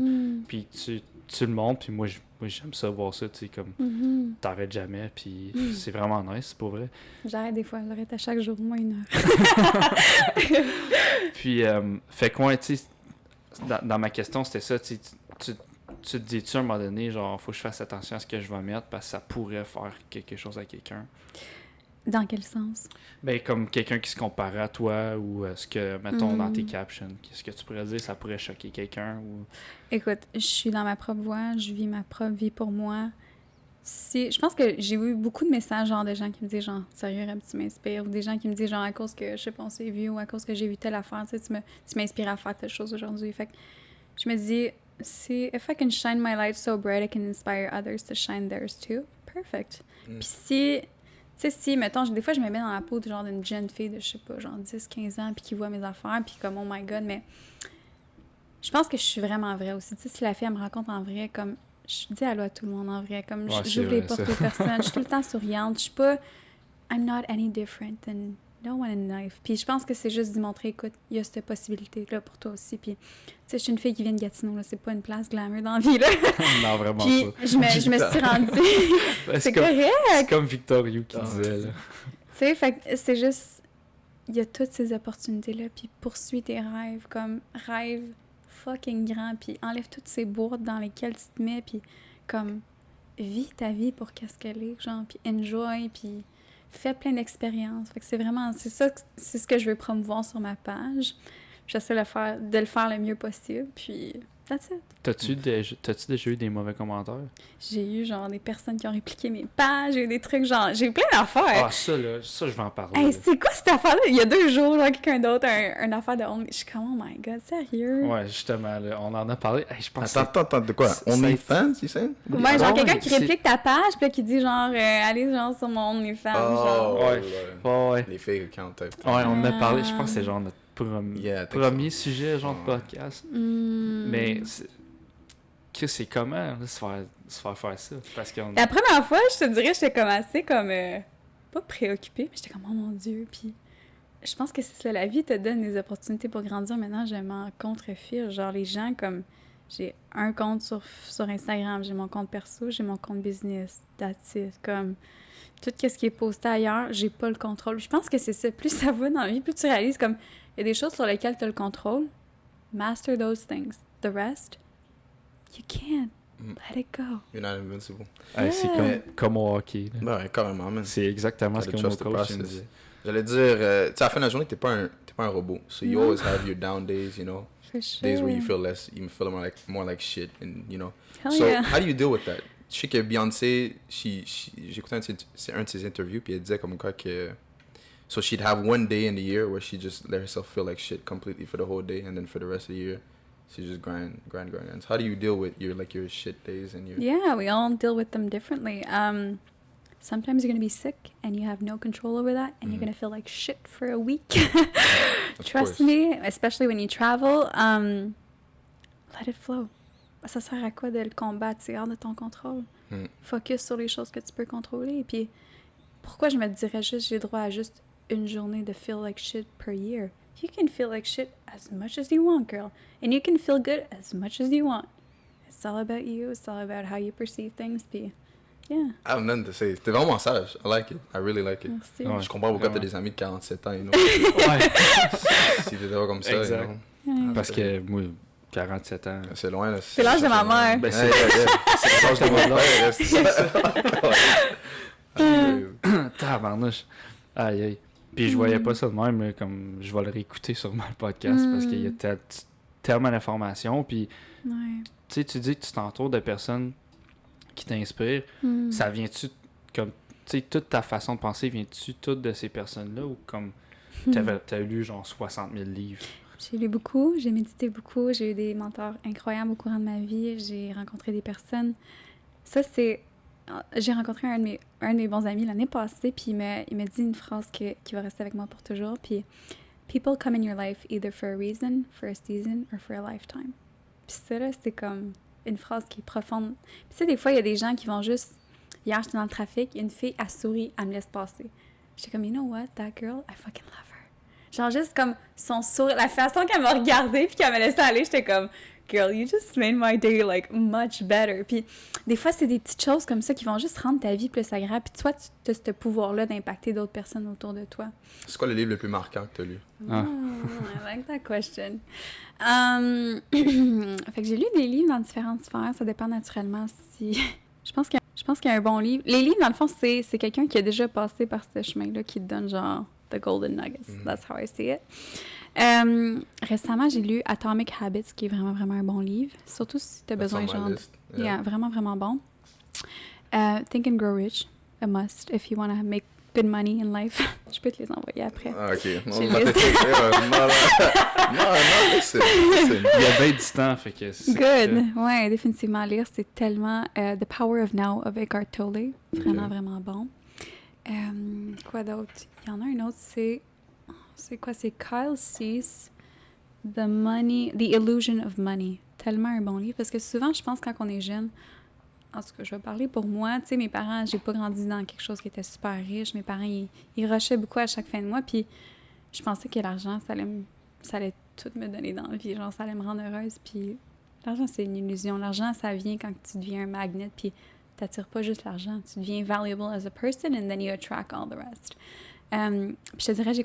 S1: Puis tu le montres, puis moi j'aime ça, voir ça, tu sais, comme t'arrêtes jamais, puis c'est vraiment nice, c'est pour vrai.
S2: J'arrête des fois, j'arrête à chaque jour, au moins 1 heure.
S1: Puis, fait que ouais, tu sais, dans ma question, c'était ça, tu te dis-tu à un moment donné, genre, faut que je fasse attention à ce que je vais mettre parce que ça pourrait faire quelque chose à quelqu'un?
S2: Dans quel sens?
S1: Ben, comme quelqu'un qui se comparait à toi ou ce que, mettons, dans tes captions, qu'est-ce que tu pourrais dire, ça pourrait choquer quelqu'un ou...
S2: Écoute, je suis dans ma propre voie, je vis ma propre vie pour moi. Je pense que j'ai eu beaucoup de messages, genre, de gens qui me disent, genre, sérieux, Reb, tu m'inspires, ou des gens qui me disent, genre, à cause que, je sais pas, on s'est vu, ou à cause que j'ai vu telle affaire, tu sais, tu m'inspires à faire telle chose aujourd'hui. Fait que je me dis, if I can shine my light so bright, I can inspire others to shine theirs too. Perfect. Puis si, mettons, des fois, je me mets dans la peau de, genre, d'une jeune fille de, je sais pas, genre 10, 15 ans, puis qui voit mes affaires, puis comme, oh my God, mais je pense que je suis vraiment vraie aussi. Tu sais, si la fille, elle me rencontre en vrai, comme, je dis allô à tout le monde en vrai, comme, j'ouvre les portes aux personnes, je suis tout le temps souriante, je suis pas, I'm not any different than no one in life. Puis je pense que c'est juste d'y montrer, écoute, il y a cette possibilité-là pour toi aussi. Puis, tu sais, je suis une fille qui vient de Gatineau, là, c'est pas une place glamour dans la vie, là.
S1: Non, vraiment
S2: puis,
S1: pas.
S2: je me suis rendue. C'est correct.
S1: C'est comme Victor Hugh qui disait, là.
S2: Tu sais, fait que c'est juste, il y a toutes ces opportunités-là, puis poursuis tes rêves, comme, rêve fucking grand, puis enlève toutes ces boîtes dans lesquelles tu te mets, puis comme, vis ta vie pour qu'est-ce qu'elle est, genre, puis enjoy, puis fais plein d'expériences. Fait que c'est vraiment, c'est ce que je veux promouvoir sur ma page. J'essaie de le faire le mieux possible, puis that's it.
S1: T'as-tu déjà eu des mauvais commentaires?
S2: J'ai eu, genre, des personnes qui ont répliqué mes pages, j'ai eu des trucs, genre, j'ai eu plein d'affaires.
S1: Ah, ça, je vais en parler.
S2: Hey, c'est quoi cette affaire-là? Il y a 2 jours, genre, quelqu'un d'autre a une affaire de Only. Je suis comme, oh my God, sérieux?
S1: Ouais, justement, là, on en a parlé. Hey, je pense
S3: Attends, de quoi? OnlyFans, tu sais?
S2: Ouais, genre, quelqu'un qui réplique ta page, puis là, qui dit, genre, allez, genre, sur mon OnlyFans, genre.
S1: Ouais.
S3: Les fake accounts type.
S1: Ouais, on en a parlé, je pense que c'est genre notre premier sujet, genre, de podcast. Mais c'est comment, là, se faire faire ça? Parce que
S2: la première fois, je te dirais, j'étais comme assez comme... pas préoccupée, mais j'étais comme, oh mon Dieu, puis... Je pense que c'est ça, la vie te donne des opportunités pour grandir. Maintenant, je m'en contrefiche. Genre, les gens, comme... J'ai un compte sur Instagram, j'ai mon compte perso, j'ai mon compte business, that's it. Comme, tout ce qui est posté ailleurs, j'ai pas le contrôle. Je pense que c'est ça. Plus ça va dans la vie, plus tu réalises, comme, il y a des choses sur lesquelles tu as le contrôle. Master those things. The rest... You can't. Let it go.
S3: You're not invincible.
S1: Ouais, c'est comme au hockey. Là.
S3: Ben, carrément, man.
S1: C'est exactement ce que mon coach me disait.
S3: J'allais dire, tu sais, à la fin de la journée, t'es pas un robot. So you always have your down days, you know.
S2: For sure.
S3: Days where you feel more like shit, and you know.
S2: Hell
S3: So
S2: yeah.
S3: how do you deal with that? Je sais que Beyoncé, j'écoutais un de ses interviews, puis elle disait comme quoi que So she'd have one day in the year where she just let herself feel like shit completely for the whole day, and then for the rest of the year, she just grind. So how do you deal with your shit days and your?
S2: Yeah, we all deal with them differently. Sometimes you're gonna be sick and you have no control over that, and you're gonna feel like shit for a week. Trust me, especially when you travel. Let it flow. Ça sert à quoi de le combattre? C'est hors de ton contrôle. Focus sur les choses que tu peux contrôler. Puis pourquoi je me dirais juste j'ai droit à juste une journée de feel like shit per year? You can feel like shit as much as you want, girl. And you can feel good as much as you want. It's all about you. It's all about how you perceive things. Puis, yeah.
S3: I have nothing to say. T'es vraiment sage. I like it. I really like it.
S2: Merci.
S1: Ouais.
S3: Je comprends pourquoi t'as des amis de 47 ans, you know.
S1: Ouais.
S3: Si t'étais pas comme ça, you
S1: Exact.
S3: know.
S1: Parce que moi, 47 ans.
S3: C'est loin, là.
S2: C'est l'âge de ma mère.
S1: Ben,
S3: C'est l'âge de mon père. C'est
S1: Tabarnouche. Aïe, aïe. Puis je voyais pas ça de même, là, comme je vais le réécouter sûrement le podcast parce qu'il y a tellement d'informations. Puis,
S2: Ouais.
S1: tu sais, tu dis que tu t'entoures de personnes qui t'inspirent. Ça vient-tu comme. Tu sais, toute ta façon de penser, vient-tu toute de ces personnes-là ou comme t'as lu genre 60 000 livres?
S2: J'ai lu beaucoup, j'ai médité beaucoup, j'ai eu des mentors incroyables au courant de ma vie, j'ai rencontré des personnes. Ça, c'est... J'ai rencontré un de mes bons amis l'année passée, puis il m'a dit une phrase qui va rester avec moi pour toujours, puis « People come in your life either for a reason, for a season, or for a lifetime. » Puis ça, là, c'est comme une phrase qui est profonde. Puis tu sais, des fois, il y a des gens qui vont juste... Hier, j'étais dans le trafic, une fille, elle sourit, elle me laisse passer. J'étais comme « You know what, that girl, I fucking love her. » Genre juste comme son sourire, la façon qu'elle m'a regardée puis qu'elle m'a laissé aller, j'étais comme girl, you just made my day like much better. Puis des fois c'est des petites choses comme ça qui vont juste rendre ta vie plus agréable. Puis toi tu as ce pouvoir-là d'impacter d'autres personnes autour de toi.
S3: quoi le livre le plus marquant que t'as lu?
S2: I like that question. Fait que j'ai lu des livres dans différentes sphères, ça dépend naturellement si... Je pense qu'il y a un bon livre. Les livres, dans le fond, c'est quelqu'un qui a déjà passé par ce chemin-là qui te donne genre the golden nuggets. That's how I see it. Récemment, j'ai lu Atomic Habits, qui est vraiment, vraiment un bon livre. Surtout si tu as besoin genre... Yeah, vraiment, vraiment bon. Think and Grow Rich, a must if you want to make good money in life. Je peux te les envoyer après.
S3: Ah, ok. Non, listen.
S1: Il y a bien du temps, fait que c'est...
S2: Good. Ouais, définitivement. Lire, c'est tellement... The Power of Now of Eckhart Tolle. Vraiment, vraiment bon. Quoi d'autre? Il y en a un autre, c'est quoi? C'est Kyle Cease, The Illusion of Money. Tellement un bon livre, parce que souvent, je pense, quand on est jeune, en tout cas, je vais parler pour moi, tu sais, mes parents, j'ai pas grandi dans quelque chose qui était super riche. Mes parents, ils rushaient beaucoup à chaque fin de mois, puis je pensais que l'argent, ça allait tout me donner d'envie, genre, ça allait me rendre heureuse, puis l'argent, c'est une illusion. L'argent, ça vient quand tu deviens un magnet, puis t'attires pas juste l'argent, tu deviens valuable as a person and then you attract all the rest. Puis je te dirais, je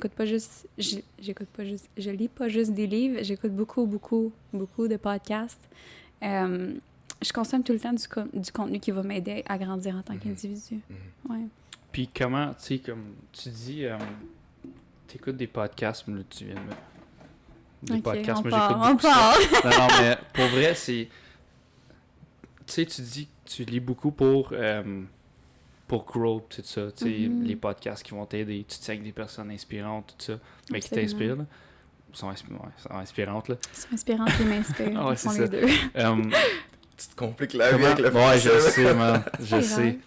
S2: lis pas juste des livres, j'écoute beaucoup, beaucoup, beaucoup de podcasts. Je consomme tout le temps du contenu qui va m'aider à grandir en tant qu'individu. Ouais.
S1: Puis comment, tu sais, comme tu dis, t'écoutes des podcasts, mais là, tu viens de me... Des podcasts, moi j'écoute beaucoup ça. Non, mais pour vrai, c'est... Tu sais, tu dis que tu lis beaucoup pour grow, tout ça, tu sais, les podcasts qui vont t'aider, tu te sais avec des personnes inspirantes, tout ça, mais qui t'inspirent, là. Sont inspirantes, là.
S2: Ils sont inspirantes et m'inspirent,
S1: ouais,
S2: ils sont
S1: c'est
S2: les
S1: ça.
S2: deux.
S3: Tu te compliques la vie avec le
S1: Ouais,
S3: français.
S1: je sais, man, je sais.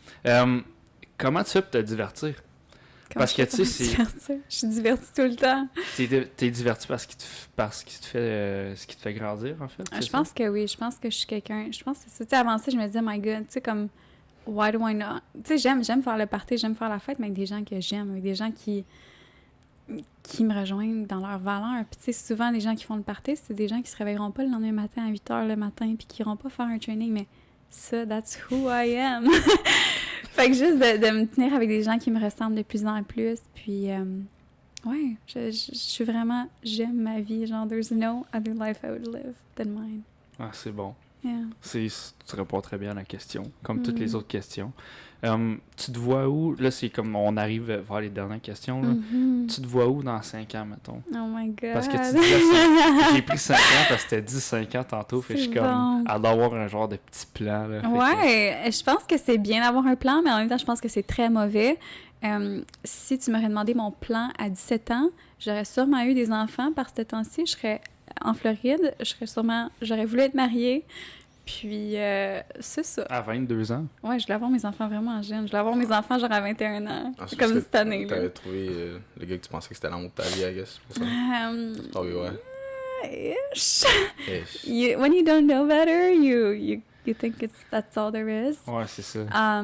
S1: Comment tu fais pour te divertir? Parce que, tu sais,
S2: Je suis divertie tout le temps.
S1: T'es diverti parce qu'il te fait ce qui te fait grandir, en fait?
S2: Je pense que oui. Je pense que je suis quelqu'un... Je pense que c'est ça. Tu sais, avant ça, je me disais, my God, tu sais, comme... Why do I not... Tu sais, j'aime faire le party, j'aime faire la fête, mais avec des gens que j'aime, avec des gens qui me rejoignent dans leurs valeurs. Puis, tu sais, souvent, les gens qui font le party, c'est des gens qui se réveilleront pas le lendemain matin à 8 h le matin puis qui iront pas faire un training, mais ça, that's who I am. Fait que juste de me tenir avec des gens qui me ressemblent de plus en plus, puis ouais, je suis vraiment, j'aime ma vie, genre there's no other life I would live than mine.
S1: Ah, c'est bon.
S2: Yeah.
S1: Tu réponds très bien à la question, comme toutes les autres questions. Tu te vois où? Là, c'est comme on arrive vers les dernières questions. Là. Tu te vois où dans 5 ans, mettons?
S2: Oh my God!
S1: Parce que tu disais, j'ai pris 5 ans parce que t'as dit 5 ans tantôt, fait que je suis comme, elle doit avoir un genre de petit plan. Là,
S2: ouais, je pense que c'est bien d'avoir un plan, mais en même temps, je pense que c'est très mauvais. Si tu m'aurais demandé mon plan à 17 ans, j'aurais sûrement eu des enfants par ce temps-ci. Je serais en Floride, j'aurais voulu être mariée. Puis, c'est ça.
S1: À 22 ans?
S2: Ouais, je voulais avoir mes enfants vraiment jeunes. Je voulais avoir mes enfants genre à 21 ans.
S3: C'est
S2: comme
S3: parce
S2: cette année.
S3: T'avais trouvé le gars que tu pensais que c'était l'amour de ta vie, I guess. Pour ça. Ah oui, ouais.
S2: Ish.
S3: Ish.
S2: When you don't know better, you think that's all there is.
S1: Ouais, c'est ça.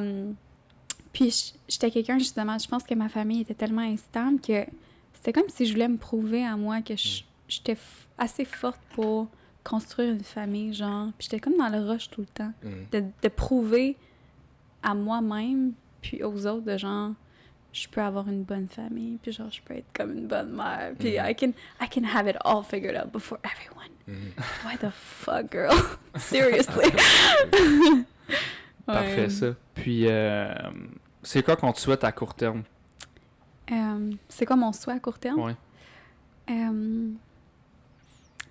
S2: Puis j'étais quelqu'un, justement, je pense que ma famille était tellement instable que c'était comme si je voulais me prouver à moi que j'étais assez forte pour construire une famille, genre. Puis j'étais comme dans le rush tout le temps. De prouver à moi-même, puis aux autres, de genre, je peux avoir une bonne famille, puis genre, je peux être comme une bonne mère, puis I can have it all figured out before everyone. Why the fuck, girl? Seriously?
S1: Parfait, ça. Puis, c'est quoi qu'on te souhaite à court terme?
S2: C'est quoi mon souhait à court terme?
S1: Ouais.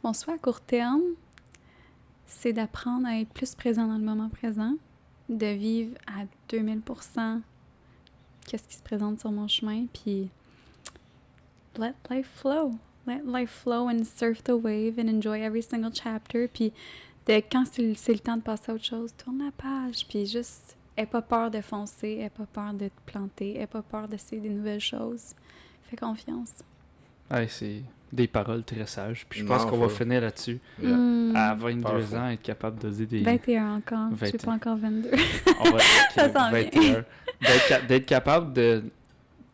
S2: Mon souhait à court terme, c'est d'apprendre à être plus présent dans le moment présent, de vivre à 2000% qu'est-ce qui se présente sur mon chemin, puis let life flow. Let life flow and surf the wave and enjoy every single chapter. Puis quand c'est le temps de passer à autre chose, tourne la page. Puis juste, aie pas peur de foncer, aie pas peur de te planter, aie pas peur d'essayer des nouvelles choses. Fais confiance.
S1: Ouais, c'est des paroles très sages. Puis je pense qu'on va finir là-dessus.
S3: Yeah.
S1: À 22
S3: Powerful.
S1: ans, être capable de dire des...
S2: 21 encore. Je
S1: 21.
S2: suis pas encore 22.
S1: On va
S2: Ça s'en vient.
S1: 21. D'être capable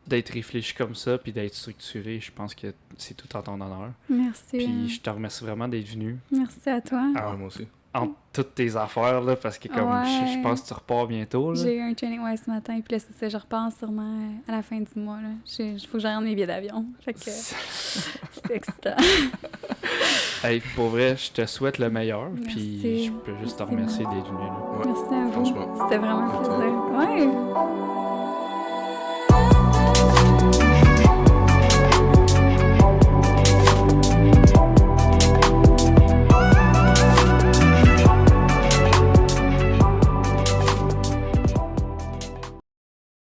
S1: d'être réfléchi comme ça, puis d'être structuré, je pense que c'est tout en ton honneur.
S2: Merci.
S1: Puis je te remercie vraiment d'être venu.
S2: Merci à toi.
S3: Ah ouais, moi aussi.
S1: Entre toutes tes affaires, là, parce que comme
S2: Ouais.
S1: je pense que tu repars bientôt. Là.
S2: J'ai eu un training ce matin, puis là, c'est ça, je repars sûrement à la fin du mois. Il faut que j'aille mes billets d'avion. Fait que c'est excitant.
S1: Hey, pour vrai, je te souhaite le meilleur,
S2: Merci.
S1: puis je peux juste te remercier d'être venu. Là.
S3: Ouais.
S2: Merci à vous.
S3: Franchement.
S2: C'était vraiment un plaisir. Ouais.